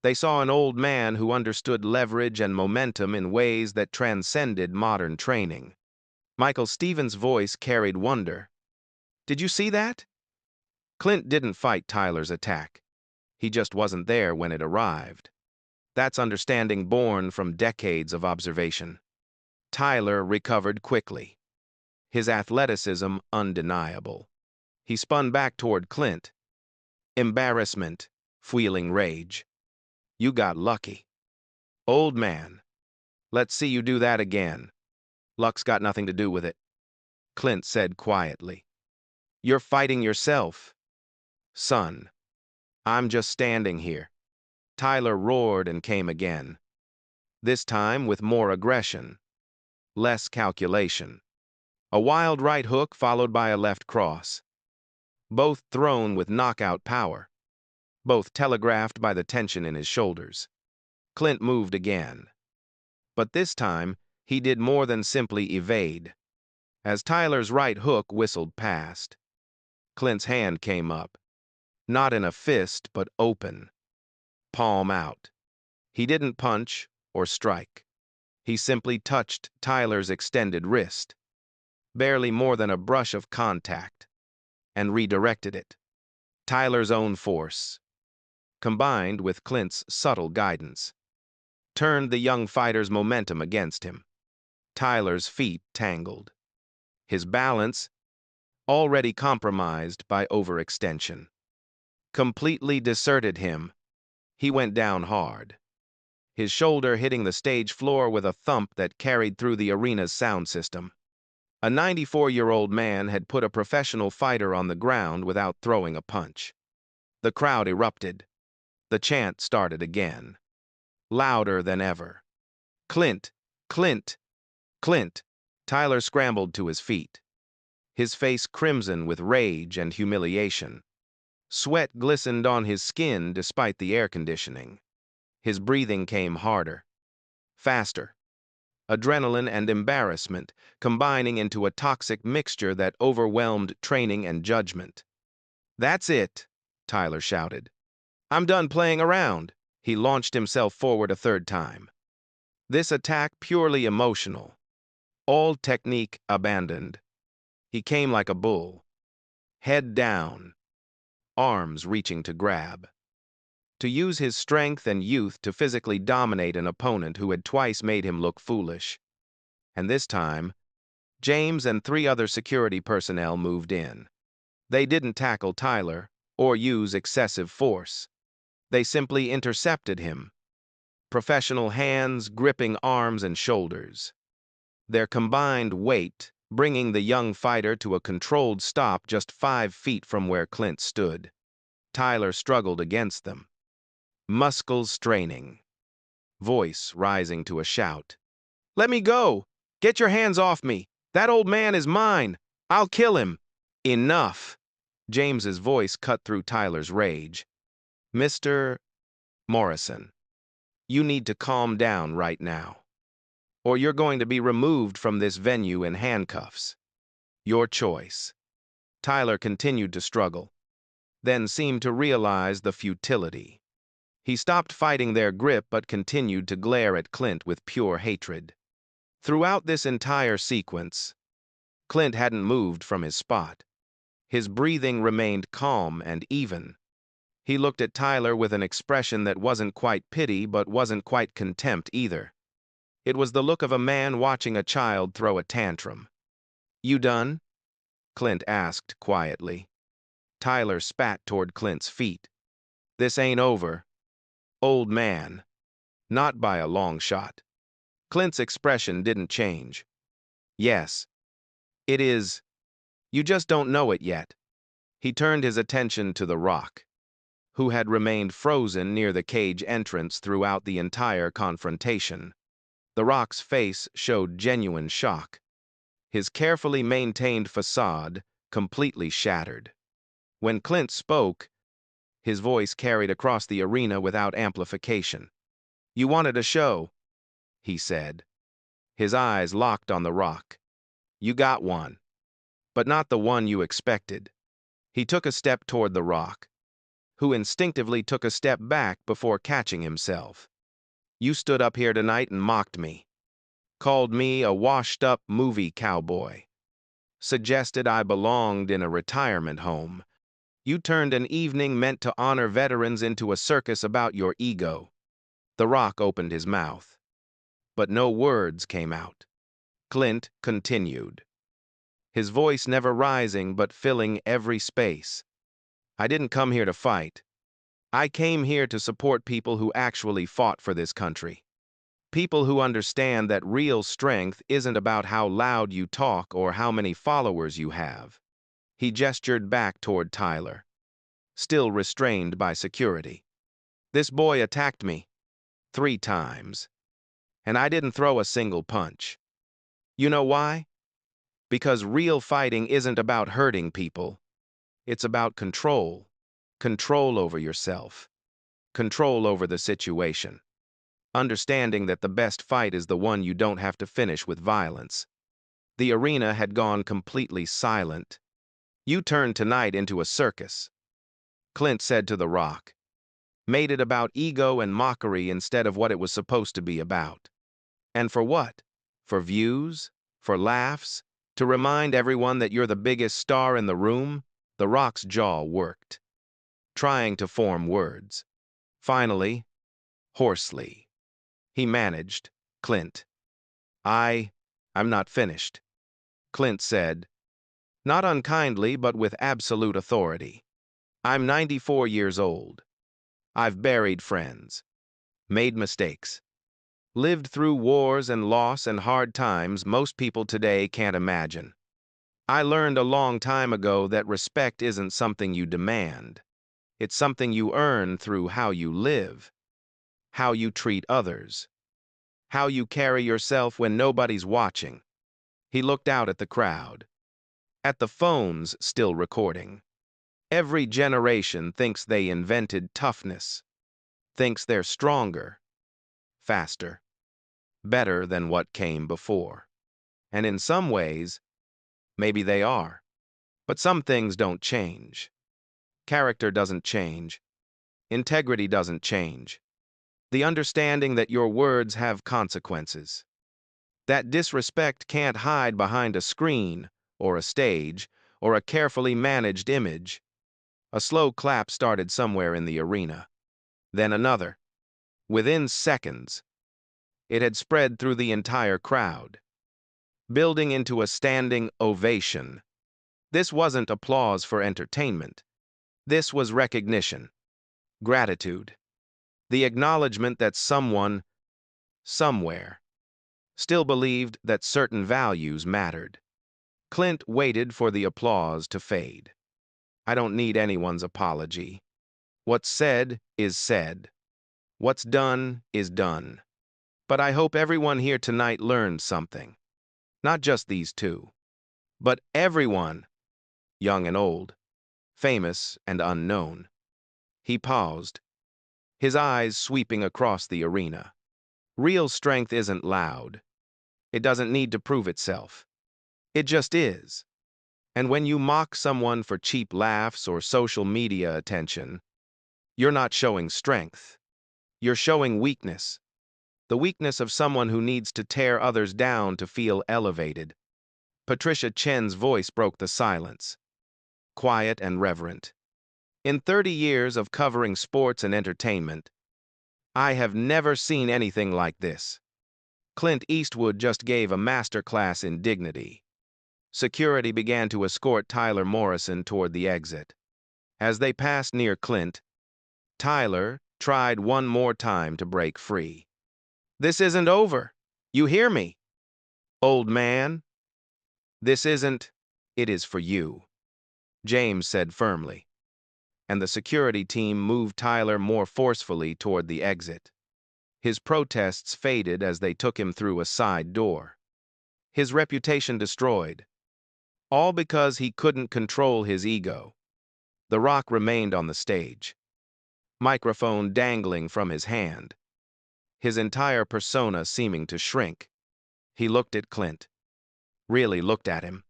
They saw an old man who understood leverage and momentum in ways that transcended modern training. Michael Stevens' voice carried wonder. "Did you see that?" Clint didn't fight Tyler's attack. He just wasn't there when it arrived. That's understanding born from decades of observation. Tyler recovered quickly, his athleticism undeniable. He spun back toward Clint. Embarrassment, fueling rage. "You got lucky. Old man, let's see you do that again." "Luck's got nothing to do with it," Clint said quietly. "You're fighting yourself. Son, I'm just standing here." Tyler roared and came again, this time with more aggression, less calculation. A wild right hook followed by a left cross. both thrown with knockout power, both telegraphed by the tension in his shoulders. Clint moved again. But this time, he did more than simply evade. As Tyler's right hook whistled past, Clint's hand came up, not in a fist, but open, palm out. He didn't punch or strike. He simply touched Tyler's extended wrist, barely more than a brush of contact, and redirected it. Tyler's own force, combined with Clint's subtle guidance, turned the young fighter's momentum against him. Tyler's feet tangled. His balance, already compromised by overextension, completely deserted him. He went down hard, his shoulder hitting the stage floor with a thump that carried through the arena's sound system. A 94-year-old man had put a professional fighter on the ground without throwing a punch. The crowd erupted. The chant started again, louder than ever. Clint! Clint! Clint! Tyler scrambled to his feet, his face crimson with rage and humiliation. Sweat glistened on his skin despite the air conditioning. His breathing came harder, faster. Adrenaline and embarrassment combining into a toxic mixture that overwhelmed training and judgment. "That's it," Tyler shouted. "I'm done playing around." He launched himself forward a third time. This attack purely emotional, all technique abandoned. He came like a bull, head down, arms reaching to grab, to use his strength and youth to physically dominate an opponent who had twice made him look foolish. And this time, James and 3 other security personnel moved in. They didn't tackle Tyler or use excessive force. They simply intercepted him, professional hands gripping arms and shoulders, their combined weight bringing the young fighter to a controlled stop just 5 feet from where Clint stood. Tyler struggled against them, muscles straining, voice rising to a shout. "Let me go! Get your hands off me! That old man is mine! I'll kill him!" "Enough!" James's voice cut through Tyler's rage. "Mr. Morrison, you need to calm down right now, or you're going to be removed from this venue in handcuffs. Your choice." Tyler continued to struggle, then seemed to realize the futility. He stopped fighting their grip but continued to glare at Clint with pure hatred. Throughout this entire sequence, Clint hadn't moved from his spot. His breathing remained calm and even. He looked at Tyler with an expression that wasn't quite pity but wasn't quite contempt either. It was the look of a man watching a child throw a tantrum. "You done?" Clint asked quietly. Tyler spat toward Clint's feet. "This ain't over, old man. Not by a long shot." Clint's expression didn't change. "Yes, it is. You just don't know it yet." He turned his attention to the Rock, who had remained frozen near the cage entrance throughout the entire confrontation. The Rock's face showed genuine shock, his carefully maintained facade completely shattered. When Clint spoke, his voice carried across the arena without amplification. "You wanted a show," he said. His eyes locked on the Rock. "You got one, but not the one you expected." He took a step toward the Rock, who instinctively took a step back before catching himself. "You stood up here tonight and mocked me, called me a washed-up movie cowboy, suggested I belonged in a retirement home. You turned an evening meant to honor veterans into a circus about your ego." The Rock opened his mouth, but no words came out. Clint continued, his voice never rising but filling every space. "I didn't come here to fight. I came here to support people who actually fought for this country. People who understand that real strength isn't about how loud you talk or how many followers you have." He gestured back toward Tyler, still restrained by security. "This boy attacked me 3 times, and I didn't throw a single punch. You know why? Because real fighting isn't about hurting people. It's about control. Control over yourself. Control over the situation. Understanding that the best fight is the one you don't have to finish with violence. The arena had gone completely silent. You turned tonight into a circus, Clint said to The Rock. Made it about ego and mockery instead of what it was supposed to be about. And for what? For views? For laughs? To remind everyone that you're the biggest star in the room? The Rock's jaw worked, trying to form words. Finally, hoarsely, he managed, Clint. I'm not finished, Clint said, not unkindly but with absolute authority. I'm 94 years old. I've buried friends, made mistakes, lived through wars and loss and hard times most people today can't imagine. I learned a long time ago that respect isn't something you demand. It's something you earn through how you live, how you treat others, how you carry yourself when nobody's watching. He looked out at the crowd, at the phones still recording. Every generation thinks they invented toughness, thinks they're stronger, faster, better than what came before. And in some ways, maybe they are. But some things don't change. Character doesn't change. Integrity doesn't change. The understanding that your words have consequences. That disrespect can't hide behind a screen, or a stage, or a carefully managed image. A slow clap started somewhere in the arena. Then another. Within seconds, it had spread through the entire crowd, building into a standing ovation. This wasn't applause for entertainment. This was recognition, gratitude, the acknowledgement that someone, somewhere, still believed that certain values mattered. Clint waited for the applause to fade. I don't need anyone's apology. What's said is said. What's done is done. But I hope everyone here tonight learned something. Not just these two, but everyone, young and old, famous and unknown. He paused, his eyes sweeping across the arena. Real strength isn't loud. It doesn't need to prove itself. It just is. And when you mock someone for cheap laughs or social media attention, you're not showing strength. You're showing weakness. The weakness of someone who needs to tear others down to feel elevated. Patricia Chen's voice broke the silence, quiet and reverent. In 30 years of covering sports and entertainment, I have never seen anything like this. Clint Eastwood just gave a masterclass in dignity. Security began to escort Tyler Morrison toward the exit. As they passed near Clint, Tyler tried one more time to break free. This isn't over. You hear me? Old man, this isn't. It is for you, James said firmly. And the security team moved Tyler more forcefully toward the exit. His protests faded as they took him through a side door. His reputation destroyed. All because he couldn't control his ego. The Rock remained on the stage, microphone dangling from his hand, his entire persona seeming to shrink. He looked at Clint, really looked at him.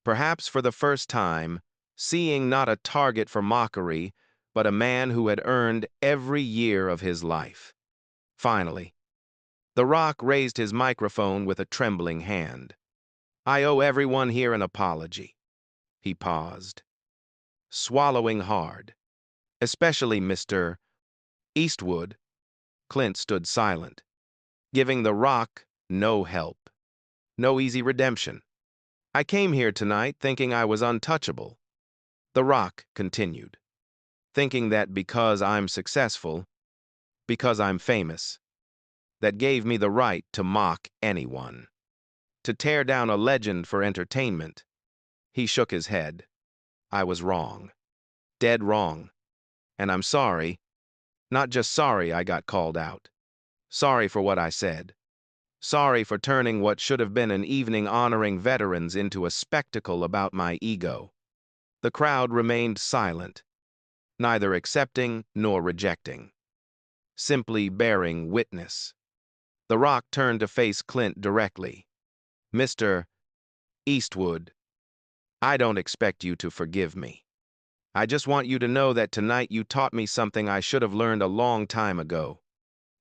Perhaps for the first time, seeing not a target for mockery, but a man who had earned every year of his life. Finally, The Rock raised his microphone with a trembling hand. I owe everyone here an apology. He paused, swallowing hard. Especially Mr. Eastwood. Clint stood silent, giving The Rock no help, no easy redemption. I came here tonight thinking I was untouchable. The Rock continued, thinking that because I'm successful, because I'm famous, that gave me the right to mock anyone, to tear down a legend for entertainment. He shook his head. I was wrong, dead wrong, and I'm sorry. Not just sorry I got called out. Sorry for what I said. Sorry for turning what should have been an evening honoring veterans into a spectacle about my ego. The crowd remained silent, neither accepting nor rejecting, simply bearing witness. The Rock turned to face Clint directly. "Mr. Eastwood, I don't expect you to forgive me. I just want you to know that tonight you taught me something I should have learned a long time ago.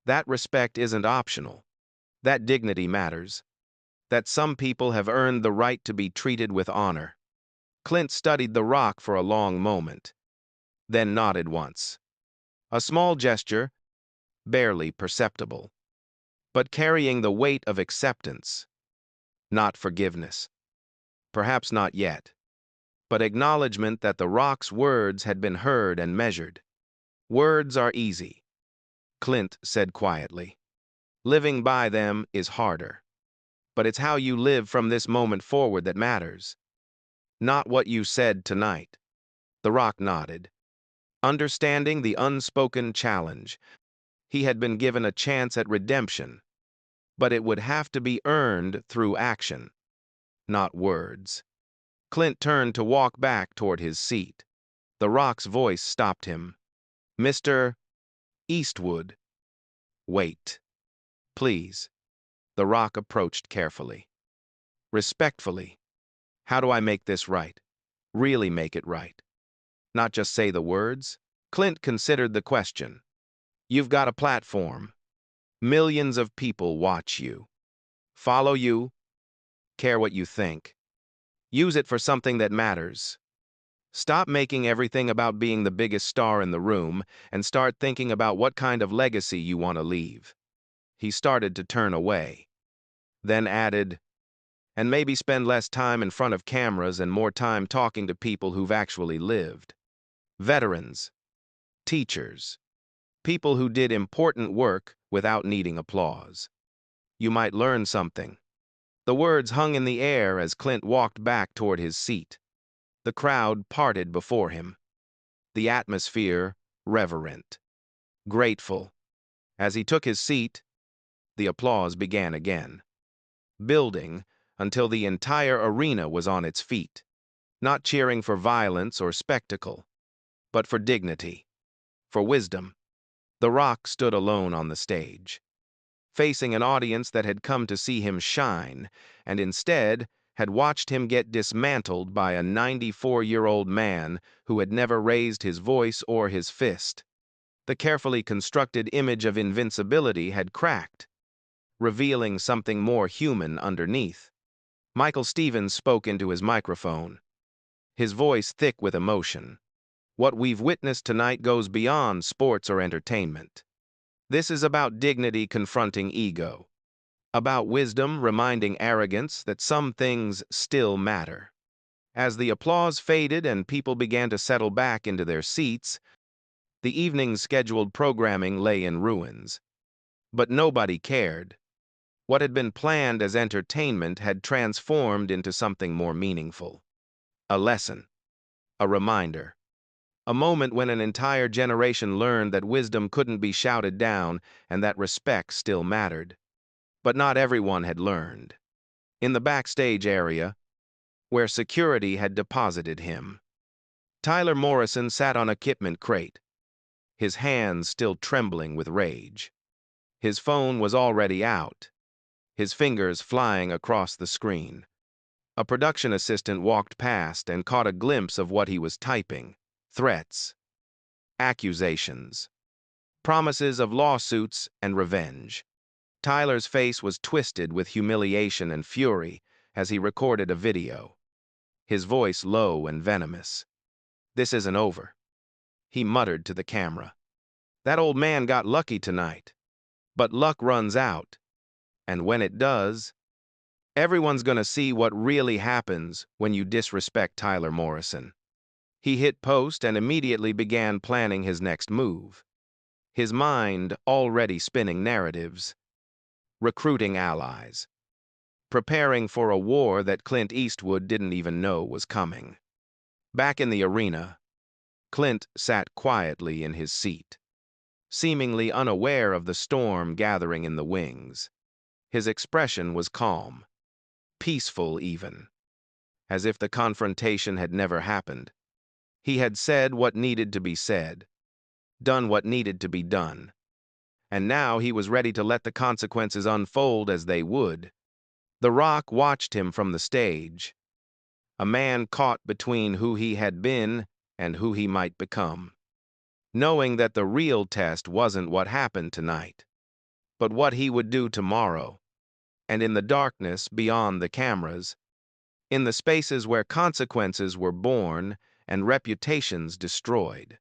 That respect isn't optional. That dignity matters. That some people have earned the right to be treated with honor." Clint studied The Rock for a long moment, then nodded once. A small gesture, barely perceptible, but carrying the weight of acceptance, not forgiveness. Perhaps not yet, but acknowledgement that The Rock's words had been heard and measured. "Words are easy," Clint said quietly. "Living by them is harder. But it's how you live from this moment forward that matters. Not what you said tonight." The Rock nodded, understanding the unspoken challenge. He had been given a chance at redemption, but it would have to be earned through action, not words. Clint turned to walk back toward his seat. The Rock's voice stopped him. "Mr. Eastwood, wait. Please." The Rock approached carefully, respectfully. "How do I make this right? Really make it right? Not just say the words?" Clint considered the question. "You've got a platform. Millions of people watch you, follow you, care what you think. Use it for something that matters. Stop making everything about being the biggest star in the room and start thinking about what kind of legacy you want to leave." He started to turn away, then added, "And maybe spend less time in front of cameras and more time talking to people who've actually lived. Veterans, teachers, people who did important work without needing applause. You might learn something." The words hung in the air as Clint walked back toward his seat. The crowd parted before him, the atmosphere reverent, grateful. As he took his seat, the applause began again, building until the entire arena was on its feet, not cheering for violence or spectacle, but for dignity, for wisdom. The Rock stood alone on the stage, facing an audience that had come to see him shine, and instead had watched him get dismantled by a 94-year-old man who had never raised his voice or his fist. The carefully constructed image of invincibility had cracked, revealing something more human underneath. Michael Stevens spoke into his microphone, his voice thick with emotion. "What we've witnessed tonight goes beyond sports or entertainment. This is about dignity confronting ego, about wisdom reminding arrogance that some things still matter." As the applause faded and people began to settle back into their seats, the evening's scheduled programming lay in ruins. But nobody cared. What had been planned as entertainment had transformed into something more meaningful. A lesson, a reminder, a moment when an entire generation learned that wisdom couldn't be shouted down and that respect still mattered. But not everyone had learned. In the backstage area, where security had deposited him, Tyler Morrison sat on a equipment crate, his hands still trembling with rage. His phone was already out, his fingers flying across the screen. A production assistant walked past and caught a glimpse of what he was typing. Threats, accusations, promises of lawsuits and revenge. Tyler's face was twisted with humiliation and fury as he recorded a video, his voice low and venomous. "This isn't over," he muttered to the camera. "That old man got lucky tonight. But luck runs out. And when it does, everyone's gonna see what really happens when you disrespect Tyler Morrison." He hit post and immediately began planning his next move, his mind already spinning narratives, recruiting allies, preparing for a war that Clint Eastwood didn't even know was coming. Back in the arena, Clint sat quietly in his seat, seemingly unaware of the storm gathering in the wings. His expression was calm, peaceful even, as if the confrontation had never happened. He had said what needed to be said, done what needed to be done, and now he was ready to let the consequences unfold as they would. The Rock watched him from the stage, a man caught between who he had been and who he might become, knowing that the real test wasn't what happened tonight, but what he would do tomorrow. And in the darkness beyond the cameras, in the spaces where consequences were born and reputations destroyed,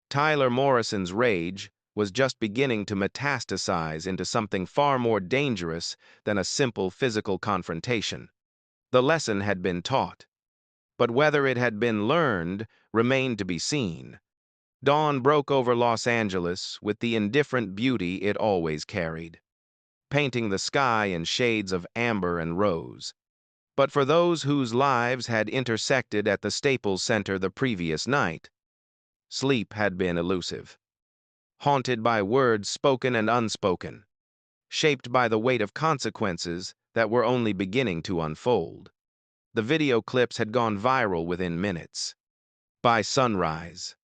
Tyler Morrison's rage was just beginning to metastasize into something far more dangerous than a simple physical confrontation. The lesson had been taught, but whether it had been learned remained to be seen. Dawn broke over Los Angeles with the indifferent beauty it always carried, painting the sky in shades of amber and rose. But for those whose lives had intersected at the Staples Center the previous night, sleep had been elusive, haunted by words spoken and unspoken, shaped by the weight of consequences that were only beginning to unfold. The video clips had gone viral within minutes. By sunrise,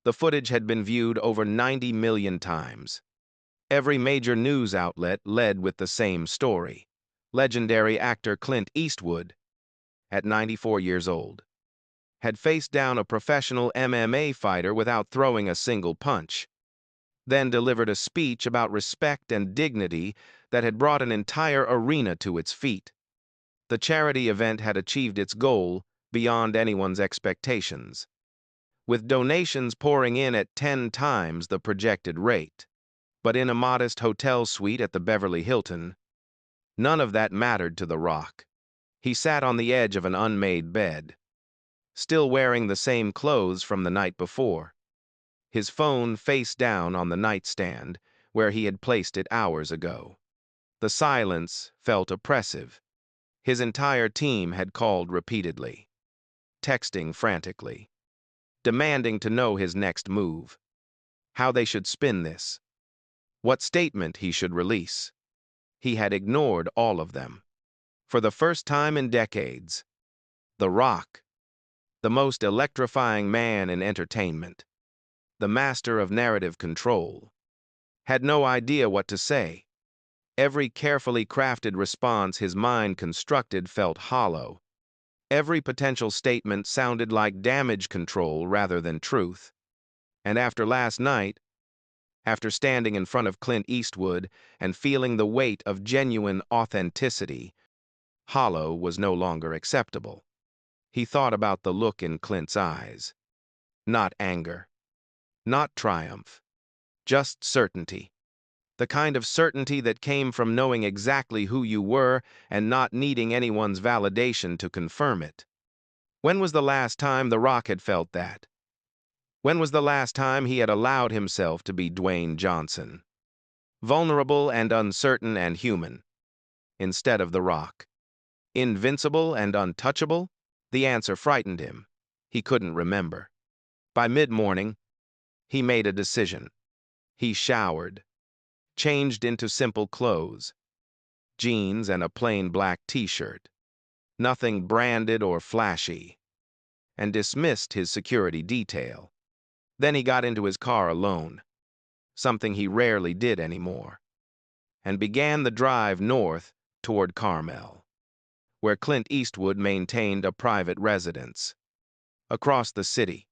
the footage had been viewed over 90 million times. Every major news outlet led with the same story. Legendary actor Clint Eastwood, at 94 years old, had faced down a professional MMA fighter without throwing a single punch, then delivered a speech about respect and dignity that had brought an entire arena to its feet. The charity event had achieved its goal beyond anyone's expectations, with donations pouring in at 10 times the projected rate. But in a modest hotel suite at the Beverly Hilton, none of that mattered to The Rock. He sat on the edge of an unmade bed, still wearing the same clothes from the night before, his phone face down on the nightstand where he had placed it hours ago. The silence felt oppressive. His entire team had called repeatedly, texting frantically, demanding to know his next move, how they should spin this, what statement he should release. He had ignored all of them. For the first time in decades, The Rock, the most electrifying man in entertainment, the master of narrative control, had no idea what to say. Every carefully crafted response his mind constructed felt hollow. Every potential statement sounded like damage control rather than truth. And after last night, after standing in front of Clint Eastwood and feeling the weight of genuine authenticity, hollow was no longer acceptable. He thought about the look in Clint's eyes. Not anger, not triumph, just certainty. The kind of certainty that came from knowing exactly who you were and not needing anyone's validation to confirm it. When was the last time The Rock had felt that? When was the last time he had allowed himself to be Dwayne Johnson? Vulnerable and uncertain and human, instead of The Rock. Invincible and untouchable? The answer frightened him. He couldn't remember. By mid-morning, he made a decision. He showered, changed into simple clothes, jeans and a plain black t-shirt, nothing branded or flashy, and dismissed his security detail. Then he got into his car alone, something he rarely did anymore, and began the drive north toward Carmel, where Clint Eastwood maintained a private residence. Across the city,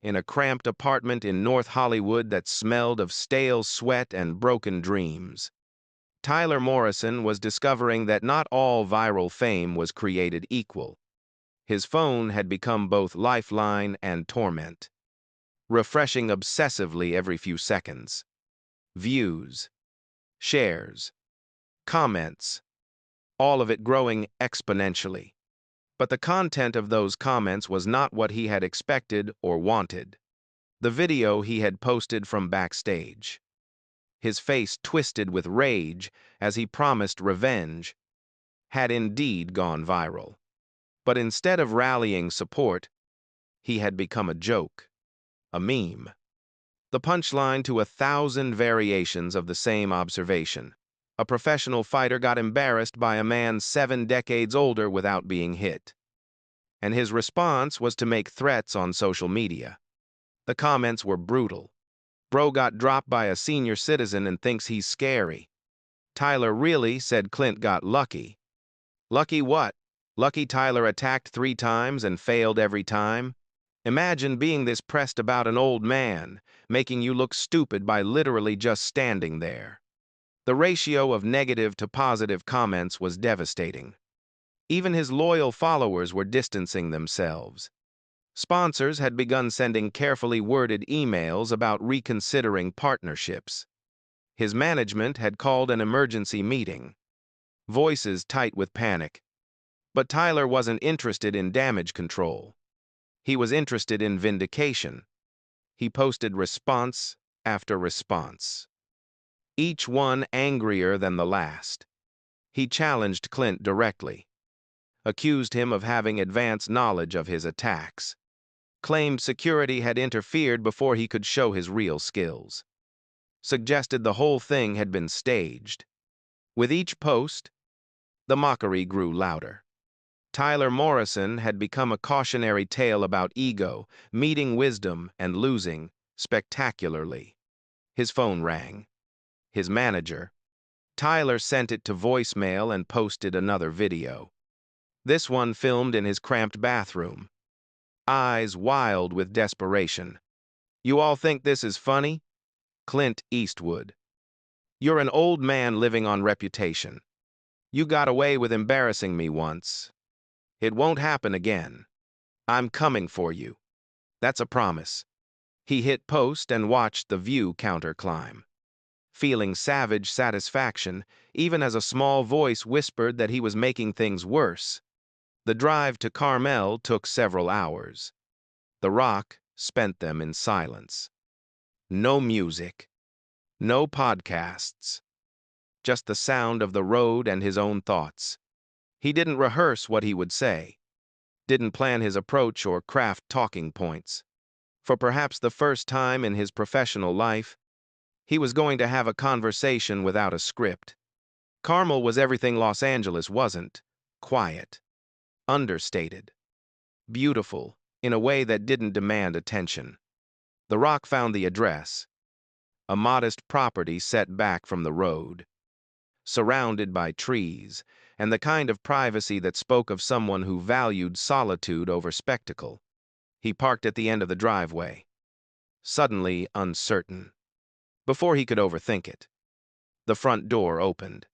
in a cramped apartment in North Hollywood that smelled of stale sweat and broken dreams, Tyler Morrison was discovering that not all viral fame was created equal. His phone had become both lifeline and torment, refreshing obsessively every few seconds. Views, shares, comments, all of it growing exponentially. But the content of those comments was not what he had expected or wanted. The video he had posted from backstage, his face twisted with rage as he promised revenge, had indeed gone viral. But instead of rallying support, he had become a joke, a meme, the punchline to 1,000 variations of the same observation. A professional fighter got embarrassed by a man 7 decades older without being hit. and his response was to make threats on social media. The comments were brutal. Bro got dropped by a senior citizen and thinks he's scary. Tyler really said Clint got lucky. Lucky what? Lucky Tyler attacked 3 times and failed every time? Imagine being this pressed about an old man, making you look stupid by literally just standing there. The ratio of negative to positive comments was devastating. Even his loyal followers were distancing themselves. Sponsors had begun sending carefully worded emails about reconsidering partnerships. His management had called an emergency meeting. Voices tight with panic. But Tyler wasn't interested in damage control. He was interested in vindication. He posted response after response, each one angrier than the last. He challenged Clint directly, accused him of having advance knowledge of his attacks, claimed security had interfered before he could show his real skills, suggested the whole thing had been staged. With each post, the mockery grew louder. Tyler Morrison had become a cautionary tale about ego, meeting wisdom, and losing spectacularly. His phone rang. His manager. Tyler sent it to voicemail and posted another video. This one filmed in his cramped bathroom. Eyes wild with desperation. "You all think this is funny?" Clint Eastwood. "You're an old man living on reputation. You got away with embarrassing me once. It won't happen again. I'm coming for you. That's a promise." He hit post and watched the view counter climb, feeling savage satisfaction, even as a small voice whispered that he was making things worse. The drive to Carmel took several hours. The Rock spent them in silence. No music. No podcasts. Just the sound of the road and his own thoughts. He didn't rehearse what he would say, didn't plan his approach or craft talking points. For perhaps the first time in his professional life, he was going to have a conversation without a script. Carmel was everything Los Angeles wasn't: quiet, understated, beautiful in a way that didn't demand attention. The Rock found the address, a modest property set back from the road, surrounded by trees, and the kind of privacy that spoke of someone who valued solitude over spectacle. He parked at the end of the driveway, suddenly uncertain. Before he could overthink it, the front door opened.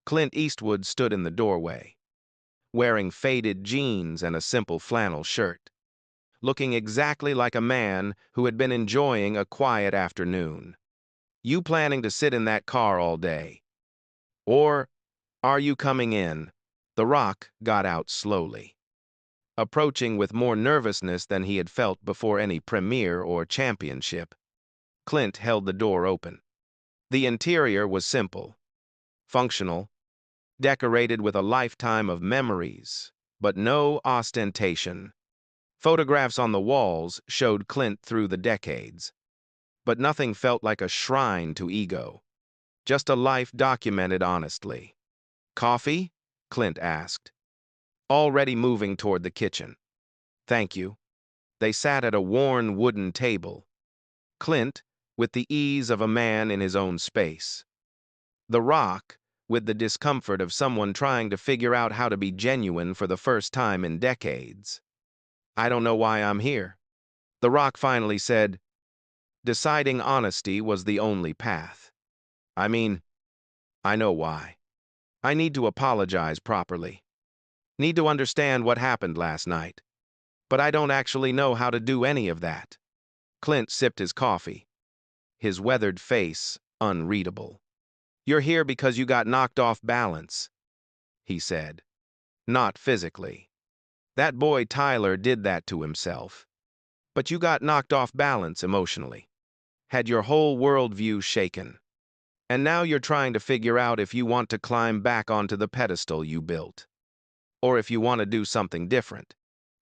Clint Eastwood stood in the doorway, wearing faded jeans and a simple flannel shirt, looking exactly like a man who had been enjoying a quiet afternoon. "You planning to sit in that car all day? Or are you coming in?" The Rock got out slowly, approaching with more nervousness than he had felt before any premiere or championship. Clint held the door open. The interior was simple, functional, decorated with a lifetime of memories, but no ostentation. Photographs on the walls showed Clint through the decades, but nothing felt like a shrine to ego, just a life documented honestly. "Coffee?" Clint asked, already moving toward the kitchen. "Thank you." They sat at a worn wooden table, Clint with the ease of a man in his own space, The Rock with the discomfort of someone trying to figure out how to be genuine for the first time in decades. "I don't know why I'm here," The Rock finally said. Deciding honesty was the only path. "I mean, I know why. I need to apologize properly. Need to understand what happened last night. But I don't actually know how to do any of that." Clint sipped his coffee, his weathered face unreadable. "You're here because you got knocked off balance," he said. "Not physically. That boy Tyler did that to himself. But you got knocked off balance emotionally. Had your whole worldview shaken. And now you're trying to figure out if you want to climb back onto the pedestal you built, or if you want to do something different."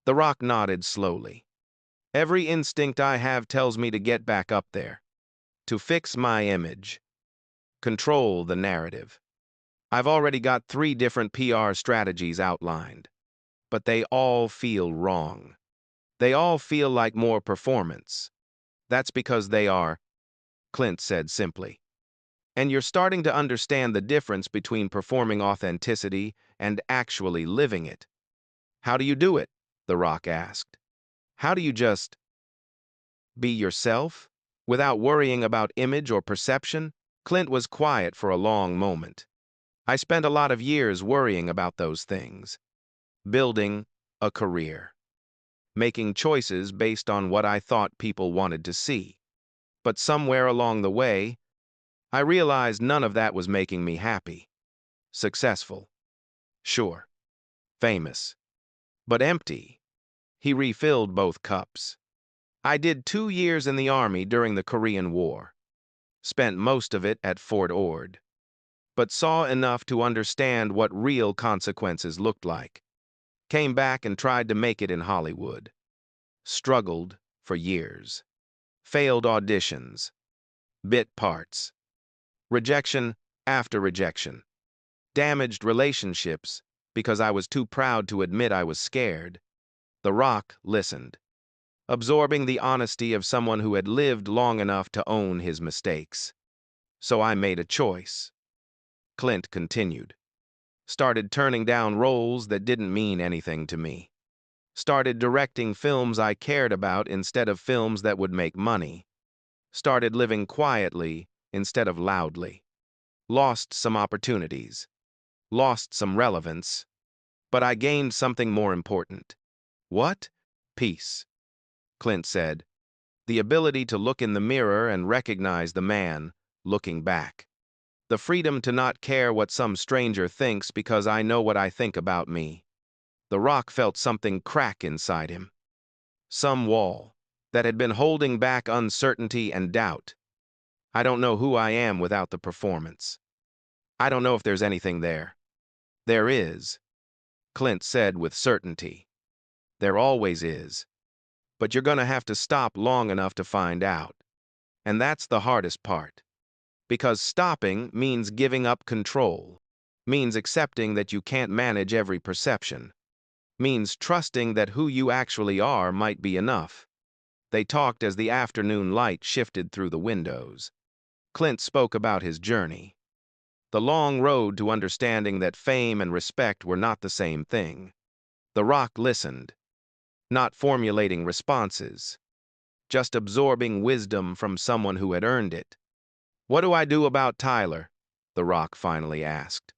The Rock nodded slowly. "Every instinct I have tells me to get back up there, to fix my image, control the narrative. I've already got 3 different PR strategies outlined. but they all feel wrong. They all feel like more performance. That's because they are, Clint said simply. And you're starting to understand the difference between performing authenticity and actually living it. How do you do it? The Rock asked. How do you just be yourself without worrying about image or perception? Clint was quiet for a long moment. I spent a lot of years worrying about those things. Building a career. Making choices based on what I thought people wanted to see. But somewhere along the way, I realized none of that was making me happy. Successful. Sure. Famous. But empty. He refilled both cups. I did 2 years in the Army during the Korean War. Spent most of it at Fort Ord. But saw enough to understand what real consequences looked like. Came back and tried to make it in Hollywood. Struggled for years. Failed auditions. Bit parts. Rejection after rejection. Damaged relationships because I was too proud to admit I was scared. The Rock listened, absorbing the honesty of someone who had lived long enough to own his mistakes. So I made a choice. Clint continued. Started turning down roles that didn't mean anything to me. Started directing films I cared about instead of films that would make money. Started living quietly instead of loudly. Lost some opportunities. Lost some relevance. But I gained something more important. What? Peace. Clint said. The ability to look in the mirror and recognize the man looking back. The freedom to not care what some stranger thinks because I know what I think about me. The Rock felt something crack inside him. Some wall that had been holding back uncertainty and doubt. I don't know who I am without the performance. I don't know if there's anything there. There is, Clint said with certainty. There always is. But you're gonna have to stop long enough to find out. And that's the hardest part. Because stopping means giving up control, means accepting that you can't manage every perception, means trusting that who you actually are might be enough. They talked as the afternoon light shifted through the windows. Clint spoke about his journey. The long road to understanding that fame and respect were not the same thing. The Rock listened, not formulating responses, just absorbing wisdom from someone who had earned it. What do I do about Tyler? The Rock finally asked.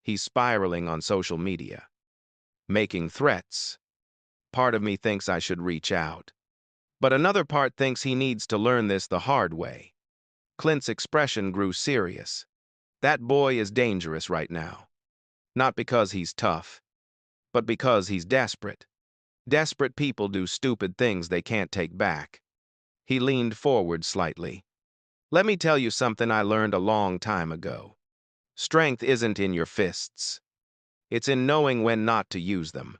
He's spiraling on social media. Making threats. Part of me thinks I should reach out. But another part thinks he needs to learn this the hard way. Clint's expression grew serious. That boy is dangerous right now. Not because he's tough, but because he's desperate. Desperate people do stupid things they can't take back. He leaned forward slightly. Let me tell you something I learned a long time ago. Strength isn't in your fists. It's in knowing when not to use them.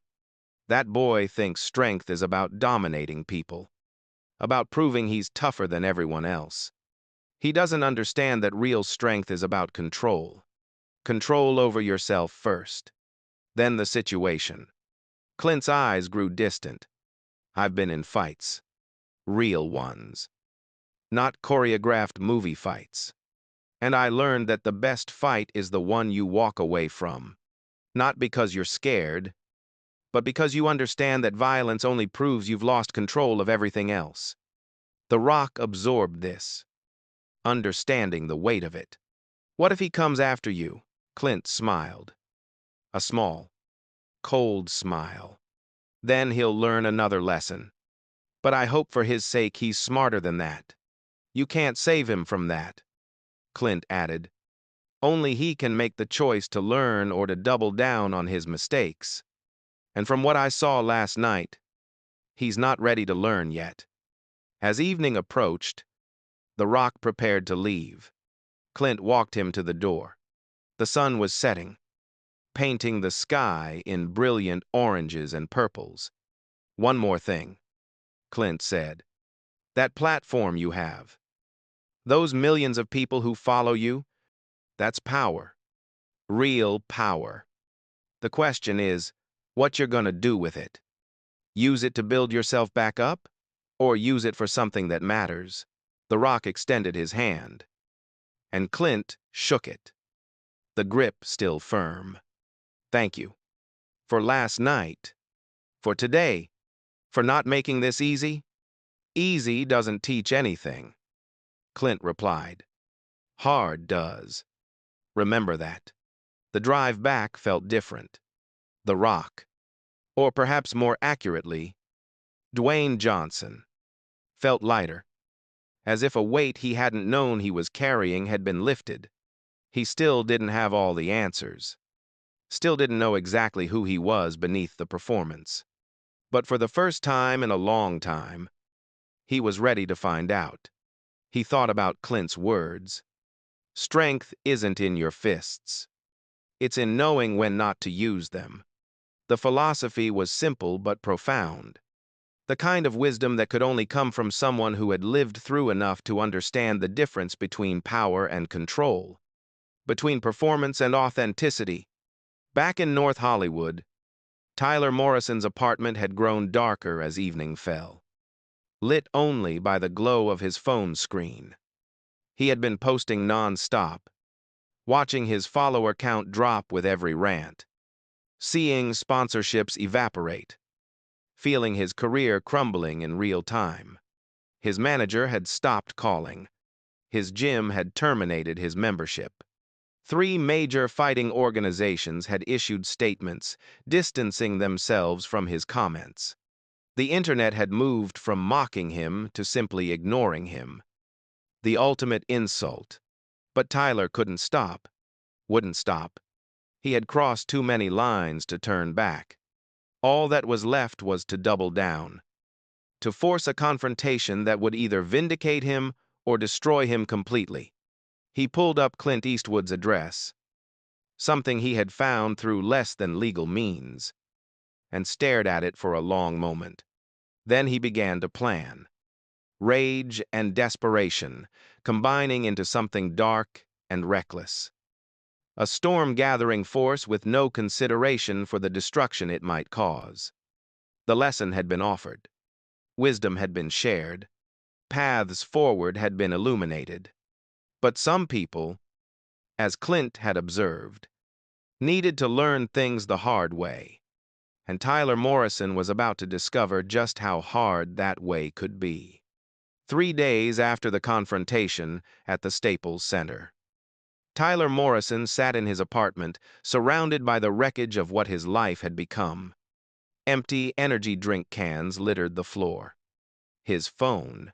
That boy thinks strength is about dominating people, about proving he's tougher than everyone else. He doesn't understand that real strength is about control. Control over yourself first, then the situation. Clint's eyes grew distant. I've been in fights. Real ones. Not choreographed movie fights. And I learned that the best fight is the one you walk away from. Not because you're scared, but because you understand that violence only proves you've lost control of everything else. The Rock absorbed this, understanding the weight of it. What if he comes after you? Clint smiled. A small, cold smile. Then he'll learn another lesson. But I hope for his sake he's smarter than that. You can't save him from that, Clint added. Only he can make the choice to learn or to double down on his mistakes. And from what I saw last night, he's not ready to learn yet. As evening approached, the Rock prepared to leave. Clint walked him to the door. The sun was setting, painting the sky in brilliant oranges and purples. One more thing, Clint said. That platform you have. Those millions of people who follow you, that's power. Real power. The question is, What you're gonna do with it? Use it to build yourself back up? Or use it for something that matters? The Rock extended his hand, and Clint shook it, the grip still firm. Thank you. For last night. For today. For not making this easy? Easy doesn't teach anything, Clint replied. Hard does. Remember that. The drive back felt different. The Rock, or perhaps more accurately, Dwayne Johnson, felt lighter, as if a weight he hadn't known he was carrying had been lifted. He still didn't have all the answers. Still didn't know exactly who he was beneath the performance. But for the first time in a long time, he was ready to find out. He thought about Clint's words. Strength isn't in your fists. It's in knowing when not to use them. The philosophy was simple but profound. The kind of wisdom that could only come from someone who had lived through enough to understand the difference between power and control, between performance and authenticity. Back in North Hollywood, Tyler Morrison's apartment had grown darker as evening fell, lit only by the glow of his phone screen. He had been posting non-stop, watching his follower count drop with every rant, seeing sponsorships evaporate, feeling his career crumbling in real time. His manager had stopped calling. His gym had terminated his membership. 3 major fighting organizations had issued statements distancing themselves from his comments. The internet had moved from mocking him to simply ignoring him. The ultimate insult. But Tyler couldn't stop. Wouldn't stop. He had crossed too many lines to turn back. All that was left was to double down, to force a confrontation that would either vindicate him or destroy him completely. He pulled up Clint Eastwood's address, something he had found through less than legal means, and stared at it for a long moment. Then he began to plan. Rage and desperation combining into something dark and reckless. A storm-gathering force with no consideration for the destruction it might cause. The lesson had been offered. Wisdom had been shared. Paths forward had been illuminated. But some people, as Clint had observed, needed to learn things the hard way, and Tyler Morrison was about to discover just how hard that way could be. 3 days after the confrontation at the Staples Center, Tyler Morrison sat in his apartment, surrounded by the wreckage of what his life had become. Empty energy drink cans littered the floor. His phone,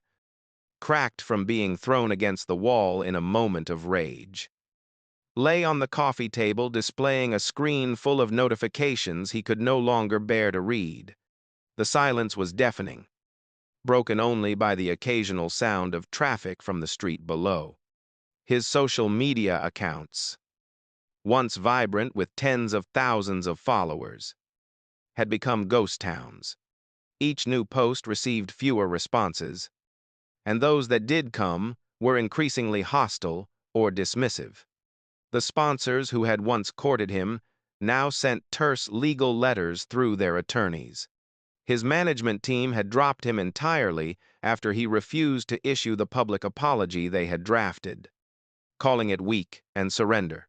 cracked from being thrown against the wall in a moment of rage, lay on the coffee table displaying a screen full of notifications he could no longer bear to read. The silence was deafening, broken only by the occasional sound of traffic from the street below. His social media accounts, once vibrant with tens of thousands of followers, had become ghost towns. Each new post received fewer responses, and those that did come were increasingly hostile or dismissive. The sponsors who had once courted him now sent terse legal letters through their attorneys. His management team had dropped him entirely after he refused to issue the public apology they had drafted, calling it weak and surrender.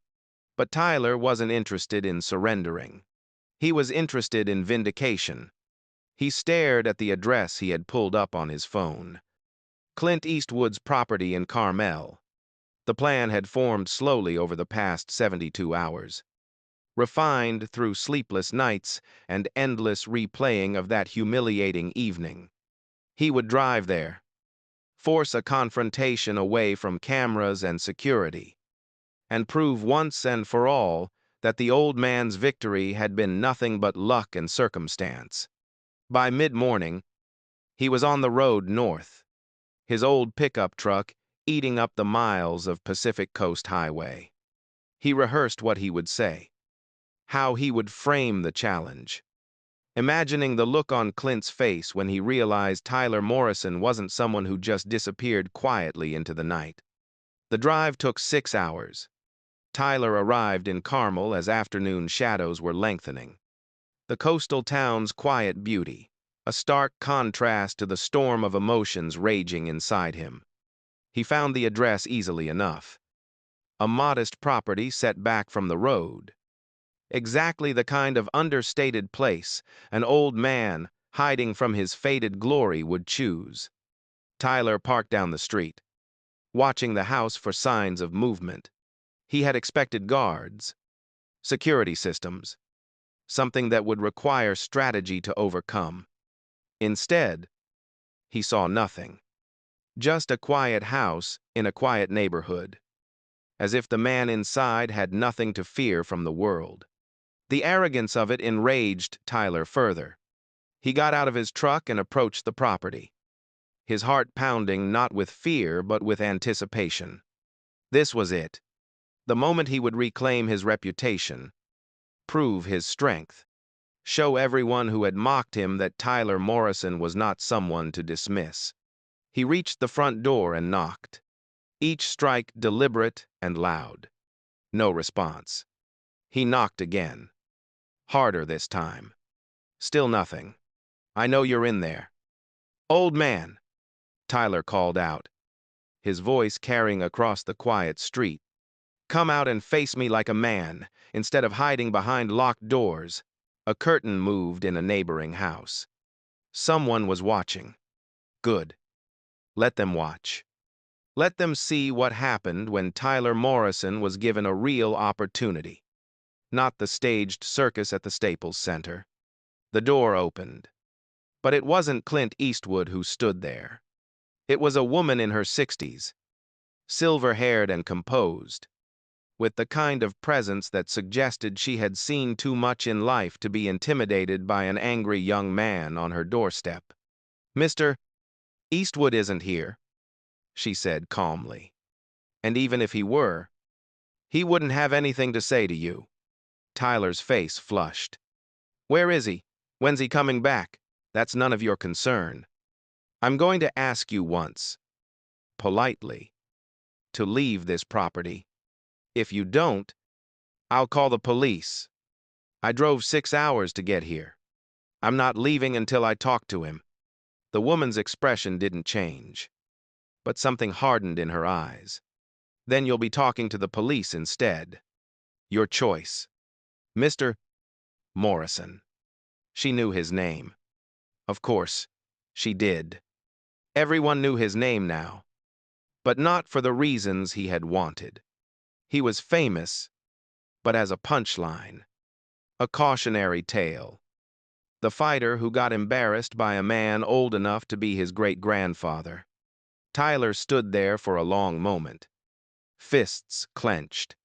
But Tyler wasn't interested in surrendering. He was interested in vindication. He stared at the address he had pulled up on his phone. Clint Eastwood's property in Carmel. The plan had formed slowly over the past 72 hours, refined through sleepless nights and endless replaying of that humiliating evening. He would drive there, force a confrontation away from cameras and security, and prove once and for all that the old man's victory had been nothing but luck and circumstance. By mid-morning, he was on the road north, his old pickup truck eating up the miles of Pacific Coast Highway. He rehearsed what he would say, how he would frame the challenge, imagining the look on Clint's face when he realized Tyler Morrison wasn't someone who just disappeared quietly into the night. The drive took 6 hours. Tyler arrived in Carmel as afternoon shadows were lengthening. The coastal town's quiet beauty, a stark contrast to the storm of emotions raging inside him. He found the address easily enough. A modest property set back from the road. Exactly the kind of understated place an old man, hiding from his faded glory, would choose. Tyler parked down the street, watching the house for signs of movement. He had expected guards, security systems, something that would require strategy to overcome. Instead, he saw nothing. Just a quiet house in a quiet neighborhood, as if the man inside had nothing to fear from the world. The arrogance of it enraged Tyler further. He got out of his truck and approached the property, his heart pounding not with fear but with anticipation. This was it, the moment he would reclaim his reputation, prove his strength, show everyone who had mocked him that Tyler Morrison was not someone to dismiss. He reached the front door and knocked, each strike deliberate and loud. No response. He knocked again, harder this time. Still nothing. "I know you're in there." "Old man," Tyler called out, his voice carrying across the quiet street. "Come out and face me like a man, instead of hiding behind locked doors." A curtain moved in a neighboring house. Someone was watching. Good. Let them watch. Let them see what happened when Tyler Morrison was given a real opportunity. Not the staged circus at the Staples Center. The door opened. But it wasn't Clint Eastwood who stood there. It was a woman in her 60s, silver-haired and composed, with the kind of presence that suggested she had seen too much in life to be intimidated by an angry young man on her doorstep. "Mr. Eastwood isn't here," she said calmly. "And even if he were, he wouldn't have anything to say to you." Tyler's face flushed. "Where is he? When's he coming back? That's none of your concern. I'm going to ask you once, politely, to leave this property. If you don't, I'll call the police. I drove 6 hours to get here. I'm not leaving until I talk to him." The woman's expression didn't change, but something hardened in her eyes. "Then you'll be talking to the police instead. Your choice." "Mr. Morrison." She knew his name. Of course, she did. Everyone knew his name now, but not for the reasons he had wanted. He was famous, but as a punchline, a cautionary tale. The fighter who got embarrassed by a man old enough to be his great-grandfather. Tyler stood there for a long moment, fists clenched,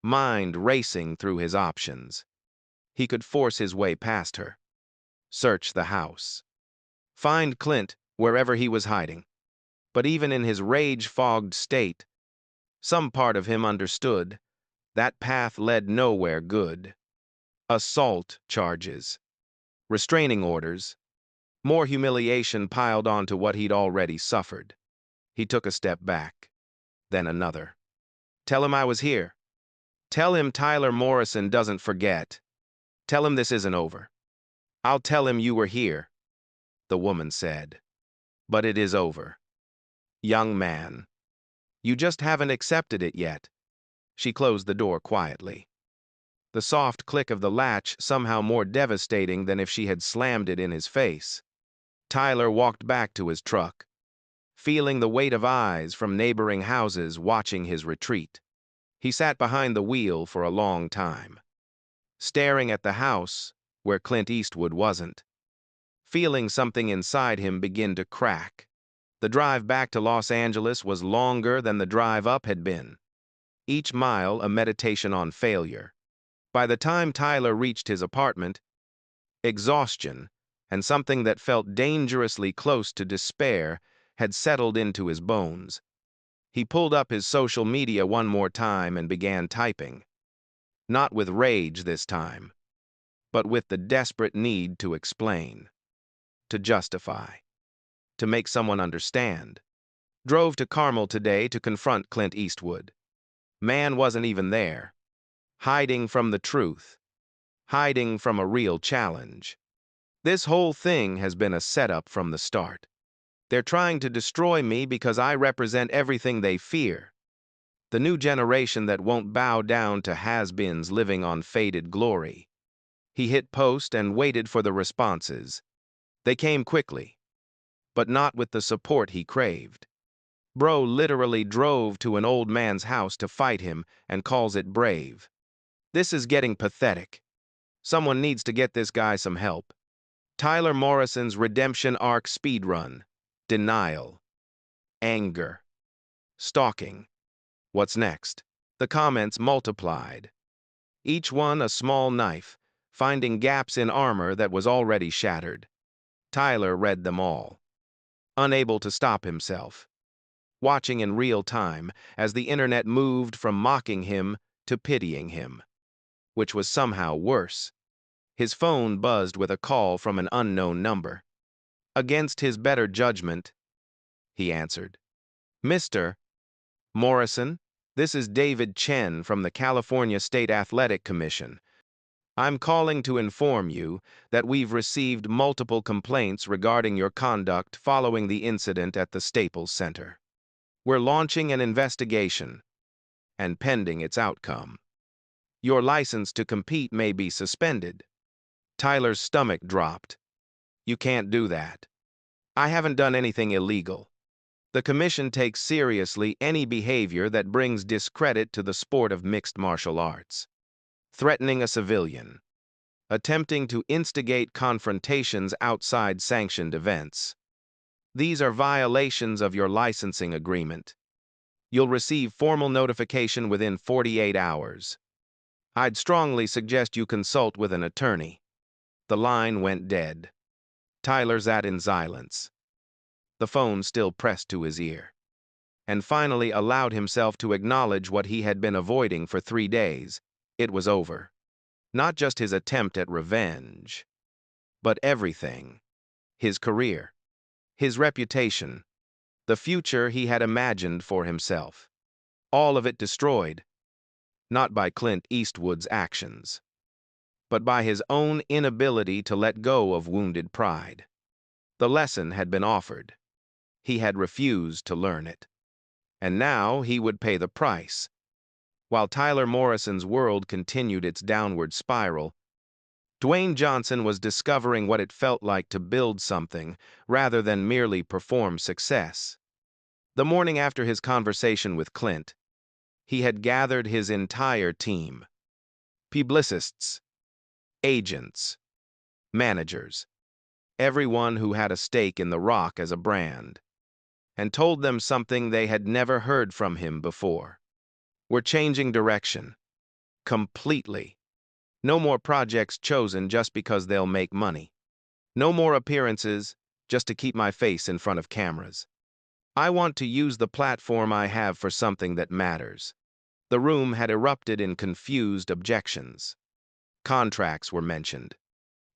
mind racing through his options. He could force his way past her, search the house, find Clint wherever he was hiding. But even in his rage-fogged state, some part of him understood that path led nowhere good. Assault charges, restraining orders, more humiliation piled onto what he'd already suffered. He took a step back, then another. "Tell him I was here. Tell him Tyler Morrison doesn't forget. Tell him this isn't over. I'll tell him you were here," the woman said. "But it is over. Young man. You just haven't accepted it yet." She closed the door quietly, the soft click of the latch somehow more devastating than if she had slammed it in his face. Tyler walked back to his truck, feeling the weight of eyes from neighboring houses watching his retreat. He sat behind the wheel for a long time, staring at the house where Clint Eastwood wasn't, feeling something inside him begin to crack. The drive back to Los Angeles was longer than the drive up had been, each mile a meditation on failure. By the time Tyler reached his apartment, exhaustion and something that felt dangerously close to despair had settled into his bones. He pulled up his social media one more time and began typing. Not with rage this time, but with the desperate need to explain, to justify, to make someone understand. Drove to Carmel today to confront Clint Eastwood. Man wasn't even there, hiding from the truth. hiding from a real challenge. This whole thing has been a setup from the start. They're trying to destroy me because I represent everything they fear. The new generation that won't bow down to has-beens living on faded glory. He hit post and waited for the responses. They came quickly, but not with the support he craved. Bro literally drove to an old man's house to fight him and calls it brave. This is getting pathetic. Someone needs to get this guy some help. Tyler Morrison's redemption arc speedrun. Denial. Anger. Stalking. What's next? The comments multiplied. Each one a small knife, finding gaps in armor that was already shattered. Tyler read them all, unable to stop himself, watching in real time as the internet moved from mocking him to pitying him, which was somehow worse. His phone buzzed with a call from an unknown number. Against his better judgment, he answered. Mr. Morrison, this is David Chen from the California State Athletic Commission. I'm calling to inform you that we've received multiple complaints regarding your conduct following the incident at the Staples Center. We're launching an investigation, and pending its outcome, your license to compete may be suspended. Tyler's stomach dropped. You can't do that. I haven't done anything illegal. The commission takes seriously any behavior that brings discredit to the sport of mixed martial arts. Threatening a civilian. Attempting to instigate confrontations outside sanctioned events. These are violations of your licensing agreement. You'll receive formal notification within 48 hours. I'd strongly suggest you consult with an attorney. The line went dead. Tyler sat in silence, the phone still pressed to his ear, and finally allowed himself to acknowledge what he had been avoiding for 3 days. It was over. Not just his attempt at revenge, but everything. His career, his reputation, the future he had imagined for himself. All of it destroyed, not by Clint Eastwood's actions, but by his own inability to let go of wounded pride. The lesson had been offered. He had refused to learn it. And now he would pay the price. While Tyler Morrison's world continued its downward spiral, Dwayne Johnson was discovering what it felt like to build something rather than merely perform success. The morning after his conversation with Clint, he had gathered his entire team. Publicists, agents, managers, everyone who had a stake in The Rock as a brand, and told them something they had never heard from him before. We're changing direction. Completely. No more projects chosen just because they'll make money. No more appearances just to keep my face in front of cameras. I want to use the platform I have for something that matters. The room had erupted in confused objections. Contracts were mentioned.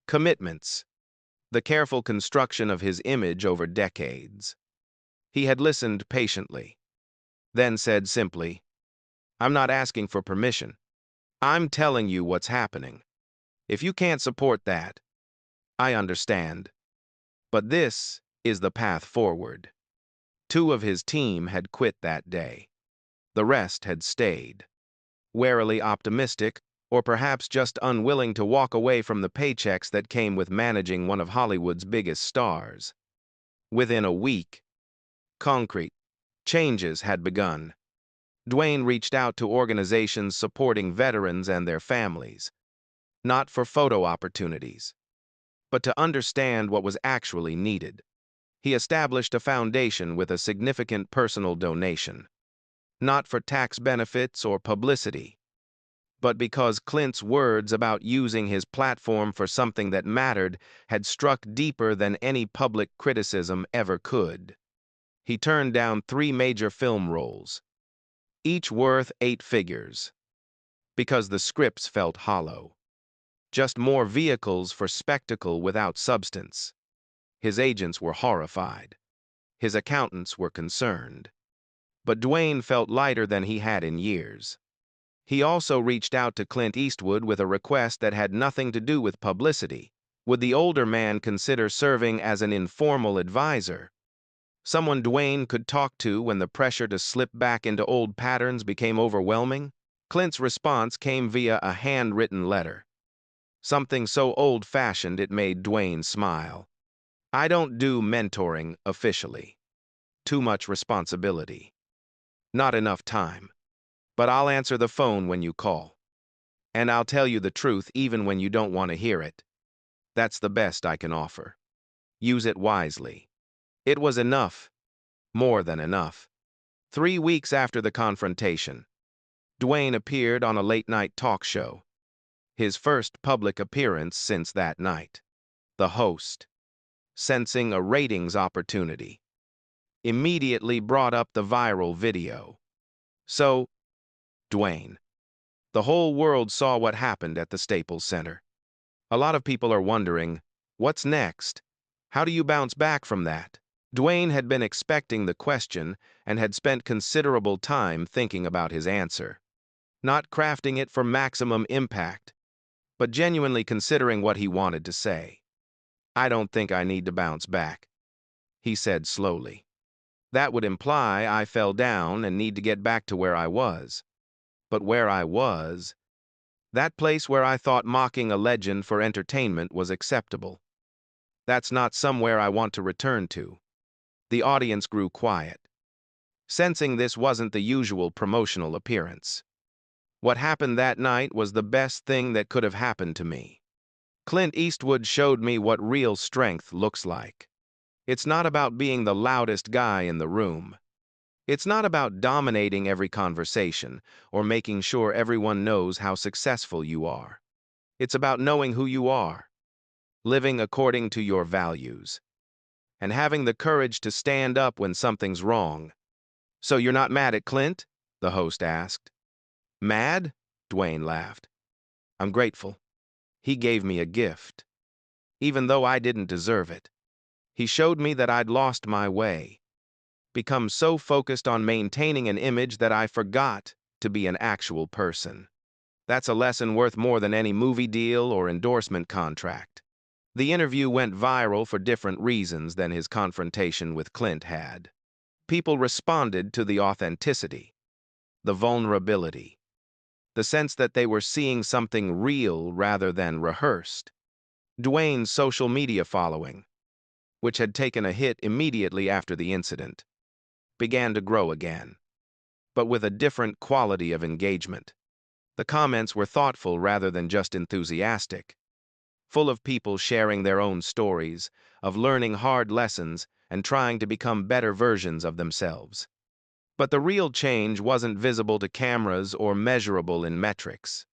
Commitments. The careful construction of his image over decades. He had listened patiently, then said simply, I'm not asking for permission. I'm telling you what's happening. If you can't support that, I understand. But this is the path forward. 2 of his team had quit that day. The rest had stayed. Warily optimistic, or perhaps just unwilling to walk away from the paychecks that came with managing one of Hollywood's biggest stars. Within a week, concrete changes had begun. Dwayne reached out to organizations supporting veterans and their families, not for photo opportunities, but to understand what was actually needed. He established a foundation with a significant personal donation, not for tax benefits or publicity, but because Clint's words about using his platform for something that mattered had struck deeper than any public criticism ever could. He turned down 3 major film roles, each worth 8 figures, because the scripts felt hollow. Just more vehicles for spectacle without substance. His agents were horrified. His accountants were concerned. But Dwayne felt lighter than he had in years. He also reached out to Clint Eastwood with a request that had nothing to do with publicity. Would the older man consider serving as an informal advisor? Someone Dwayne could talk to when the pressure to slip back into old patterns became overwhelming? Clint's response came via a handwritten letter. Something so old-fashioned it made Dwayne smile. I don't do mentoring officially. Too much responsibility. Not enough time. But I'll answer the phone when you call. And I'll tell you the truth even when you don't want to hear it. That's the best I can offer. Use it wisely. It was enough. More than enough. 3 weeks after the confrontation, Dwayne appeared on a late-night talk show. His first public appearance since that night. The host, sensing a ratings opportunity, immediately brought up the viral video. So, Dwayne. The whole world saw what happened at the Staples Center. A lot of people are wondering, what's next? How do you bounce back from that? Dwayne had been expecting the question and had spent considerable time thinking about his answer. Not crafting it for maximum impact, but genuinely considering what he wanted to say. I don't think I need to bounce back, he said slowly. That would imply I fell down and need to get back to where I was. But where I was, that place where I thought mocking a legend for entertainment was acceptable. That's not somewhere I want to return to. The audience grew quiet, sensing this wasn't the usual promotional appearance. What happened that night was the best thing that could have happened to me. Clint Eastwood showed me what real strength looks like. It's not about being the loudest guy in the room. It's not about dominating every conversation or making sure everyone knows how successful you are. It's about knowing who you are, living according to your values, and having the courage to stand up when something's wrong. So you're not mad at Clint? The host asked. Mad? Dwayne laughed. I'm grateful. He gave me a gift. Even though I didn't deserve it. He showed me that I'd lost my way. Become so focused on maintaining an image that I forgot to be an actual person. That's a lesson worth more than any movie deal or endorsement contract. The interview went viral for different reasons than his confrontation with Clint had. People responded to the authenticity, the vulnerability, the sense that they were seeing something real rather than rehearsed. Dwayne's social media following, which had taken a hit immediately after the incident, began to grow again, but with a different quality of engagement. The comments were thoughtful rather than just enthusiastic, full of people sharing their own stories, of learning hard lessons and trying to become better versions of themselves. But the real change wasn't visible to cameras or measurable in metrics.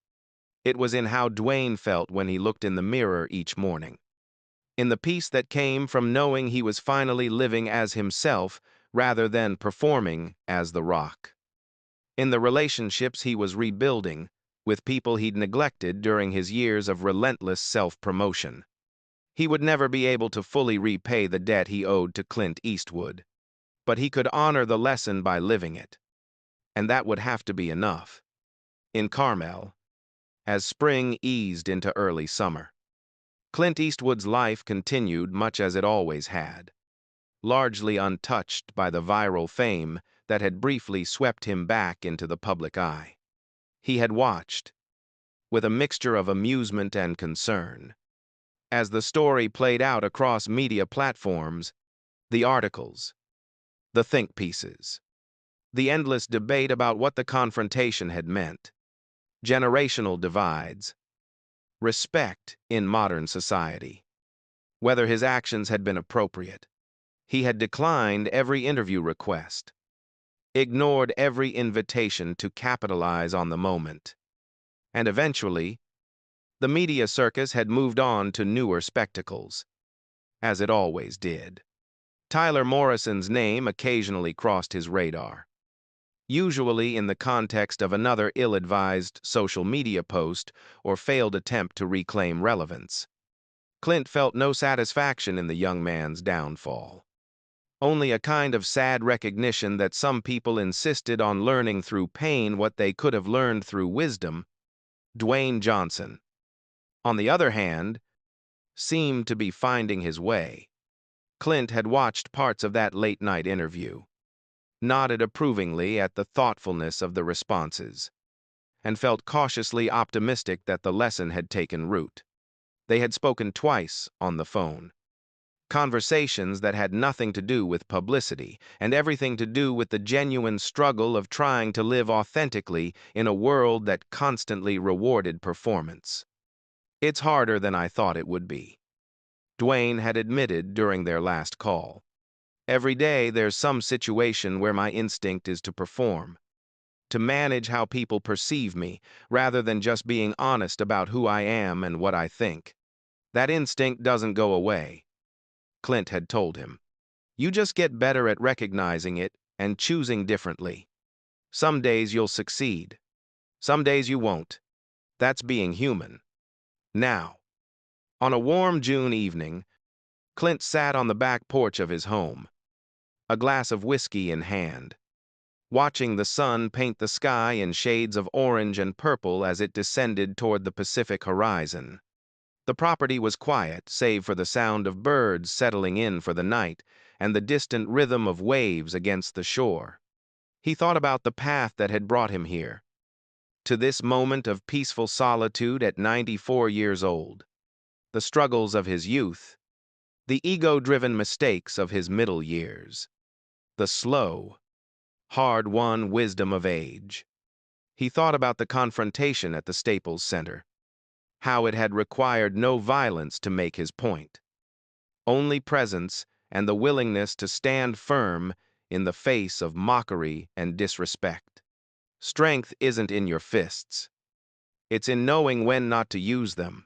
It was in how Dwayne felt when he looked in the mirror each morning. In the peace that came from knowing he was finally living as himself rather than performing as The Rock. In the relationships he was rebuilding with people he'd neglected during his years of relentless self-promotion. He would never be able to fully repay the debt he owed to Clint Eastwood, but he could honor the lesson by living it. And that would have to be enough. In Carmel, as spring eased into early summer, Clint Eastwood's life continued much as it always had, largely untouched by the viral fame that had briefly swept him back into the public eye. He had watched, with a mixture of amusement and concern, as the story played out across media platforms, the articles, the think pieces, the endless debate about what the confrontation had meant, generational divides, respect in modern society, whether his actions had been appropriate. He had declined every interview request, ignored every invitation to capitalize on the moment. And eventually, the media circus had moved on to newer spectacles, as it always did. Tyler Morrison's name occasionally crossed his radar, usually in the context of another ill-advised social media post or failed attempt to reclaim relevance. Clint felt no satisfaction in the young man's downfall. only a kind of sad recognition that some people insisted on learning through pain what they could have learned through wisdom. Dwayne Johnson, on the other hand, seemed to be finding his way. Clint had watched parts of that late-night interview, nodded approvingly at the thoughtfulness of the responses, and felt cautiously optimistic that the lesson had taken root. They had spoken twice on the phone. Conversations that had nothing to do with publicity and everything to do with the genuine struggle of trying to live authentically in a world that constantly rewarded performance. "It's harder than I thought it would be," Dwayne had admitted during their last call. "Every day there's some situation where my instinct is to perform, to manage how people perceive me, rather than just being honest about who I am and what I think. That instinct doesn't go away," Clint had told him. "You just get better at recognizing it and choosing differently. Some days you'll succeed. Some days you won't. That's being human." Now, on a warm June evening, Clint sat on the back porch of his home, a glass of whiskey in hand, watching the sun paint the sky in shades of orange and purple as it descended toward the Pacific horizon. The property was quiet, save for the sound of birds settling in for the night and the distant rhythm of waves against the shore. He thought about the path that had brought him here, to this moment of peaceful solitude at 94 years old, the struggles of his youth, the ego-driven mistakes of his middle years, the slow, hard-won wisdom of age. He thought about the confrontation at the Staples Center, how it had required no violence to make his point, only presence and the willingness to stand firm in the face of mockery and disrespect. Strength isn't in your fists. It's in knowing when not to use them.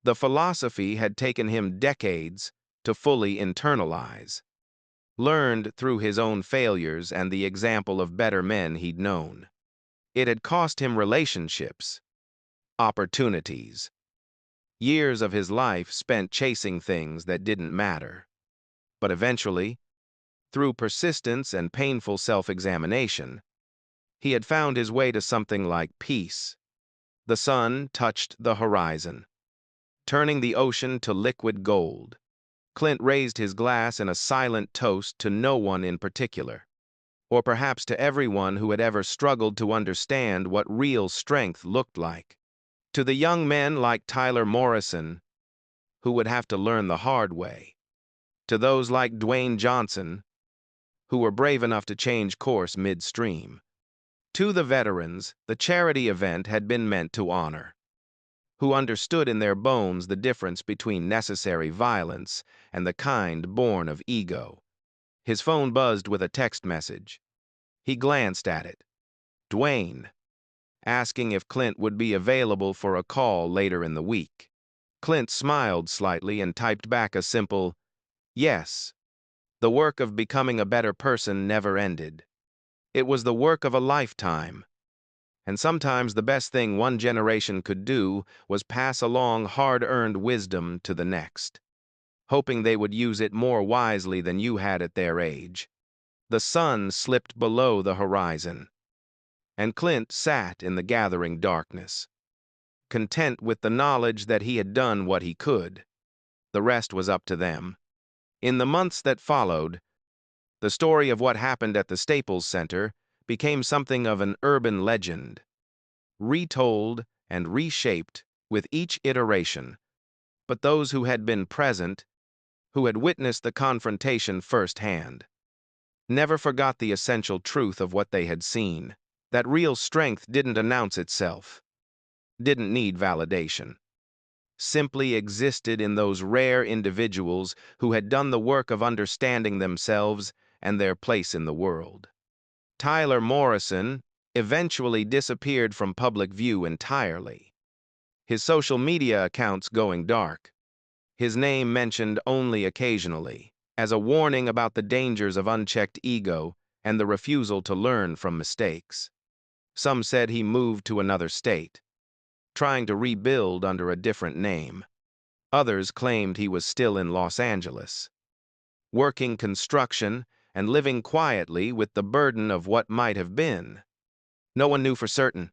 The philosophy had taken him decades to fully internalize, learned through his own failures and the example of better men he'd known. It had cost him relationships, opportunities, years of his life spent chasing things that didn't matter. But eventually, through persistence and painful self-examination, he had found his way to something like peace. The sun touched the horizon, turning the ocean to liquid gold. Clint raised his glass in a silent toast to no one in particular, or perhaps to everyone who had ever struggled to understand what real strength looked like. To the young men like Tyler Morrison, who would have to learn the hard way. To those like Dwayne Johnson, who were brave enough to change course midstream. To the veterans, the charity event had been meant to honor, who understood in their bones the difference between necessary violence and the kind born of ego. His phone buzzed with a text message. He glanced at it. Dwayne, asking if Clint would be available for a call later in the week. Clint smiled slightly and typed back a simple, "Yes." The work of becoming a better person never ended. It was the work of a lifetime. And sometimes the best thing one generation could do was pass along hard-earned wisdom to the next, hoping they would use it more wisely than you had at their age. The sun slipped below the horizon, and Clint sat in the gathering darkness, content with the knowledge that he had done what he could. The rest was up to them. In the months that followed, the story of what happened at the Staples Center became something of an urban legend, retold and reshaped with each iteration. But those who had been present, who had witnessed the confrontation firsthand, never forgot the essential truth of what they had seen, that real strength didn't announce itself, didn't need validation, simply existed in those rare individuals who had done the work of understanding themselves and their place in the world. Tyler Morrison eventually disappeared from public view entirely, his social media accounts going dark, his name mentioned only occasionally, as a warning about the dangers of unchecked ego and the refusal to learn from mistakes. Some said he moved to another state, trying to rebuild under a different name. Others claimed he was still in Los Angeles, working construction, and living quietly with the burden of what might have been. No one knew for certain,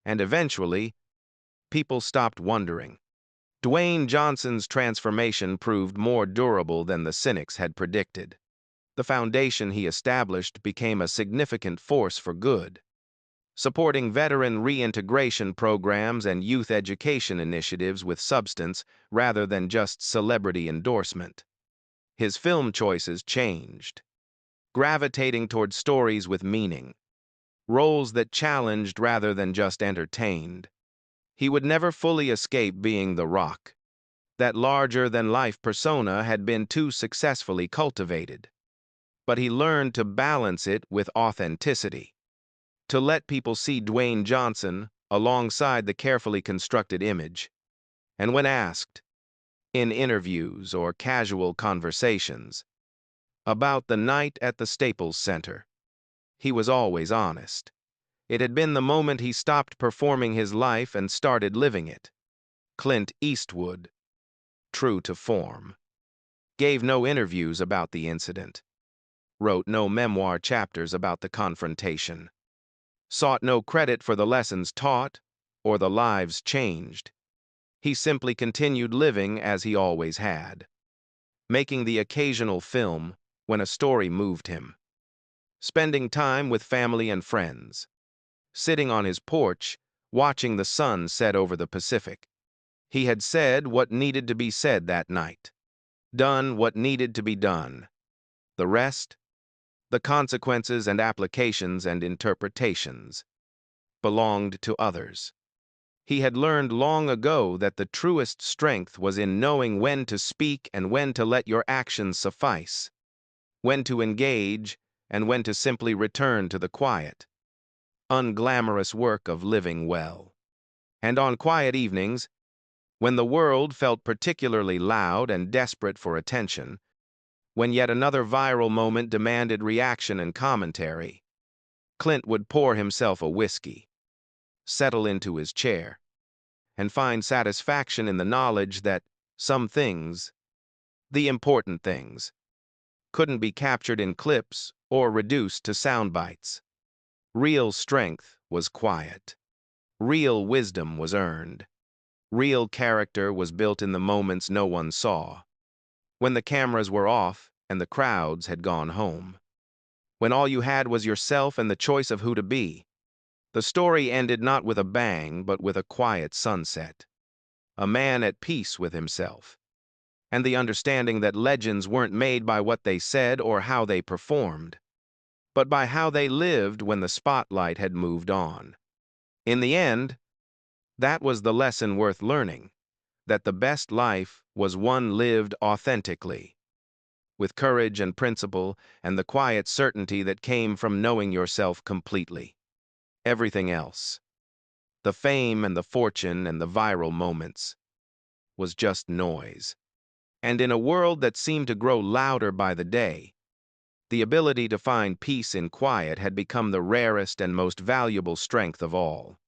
and eventually, people stopped wondering. Dwayne Johnson's transformation proved more durable than the cynics had predicted. The foundation he established became a significant force for good, supporting veteran reintegration programs and youth education initiatives with substance rather than just celebrity endorsement. His film choices changed, gravitating toward stories with meaning, roles that challenged rather than just entertained. He would never fully escape being The Rock. That larger-than-life persona had been too successfully cultivated. But he learned to balance it with authenticity, to let people see Dwayne Johnson alongside the carefully constructed image. And when asked, in interviews or casual conversations, about the night at the Staples Center, he was always honest. It had been the moment he stopped performing his life and started living it. Clint Eastwood, true to form, gave no interviews about the incident, wrote no memoir chapters about the confrontation, sought no credit for the lessons taught or the lives changed. He simply continued living as he always had, making the occasional film when a story moved him, spending time with family and friends, sitting on his porch, watching the sun set over the Pacific. He had said what needed to be said that night, done what needed to be done. The rest, the consequences and applications and interpretations, belonged to others. He had learned long ago that the truest strength was in knowing when to speak and when to let your actions suffice, when to engage and when to simply return to the quiet, unglamorous work of living well. And on quiet evenings, when the world felt particularly loud and desperate for attention, when yet another viral moment demanded reaction and commentary, Clint would pour himself a whiskey, settle into his chair, and find satisfaction in the knowledge that some things, the important things, couldn't be captured in clips or reduced to sound bites. Real strength was quiet. Real wisdom was earned. Real character was built in the moments no one saw, when the cameras were off and the crowds had gone home, when all you had was yourself and the choice of who to be. The story ended not with a bang, but with a quiet sunset, a man at peace with himself, and the understanding that legends weren't made by what they said or how they performed, but by how they lived when the spotlight had moved on. In the end, that was the lesson worth learning, that the best life was one lived authentically, with courage and principle and the quiet certainty that came from knowing yourself completely. Everything else, the fame and the fortune and the viral moments, was just noise. And in a world that seemed to grow louder by the day, the ability to find peace in quiet had become the rarest and most valuable strength of all.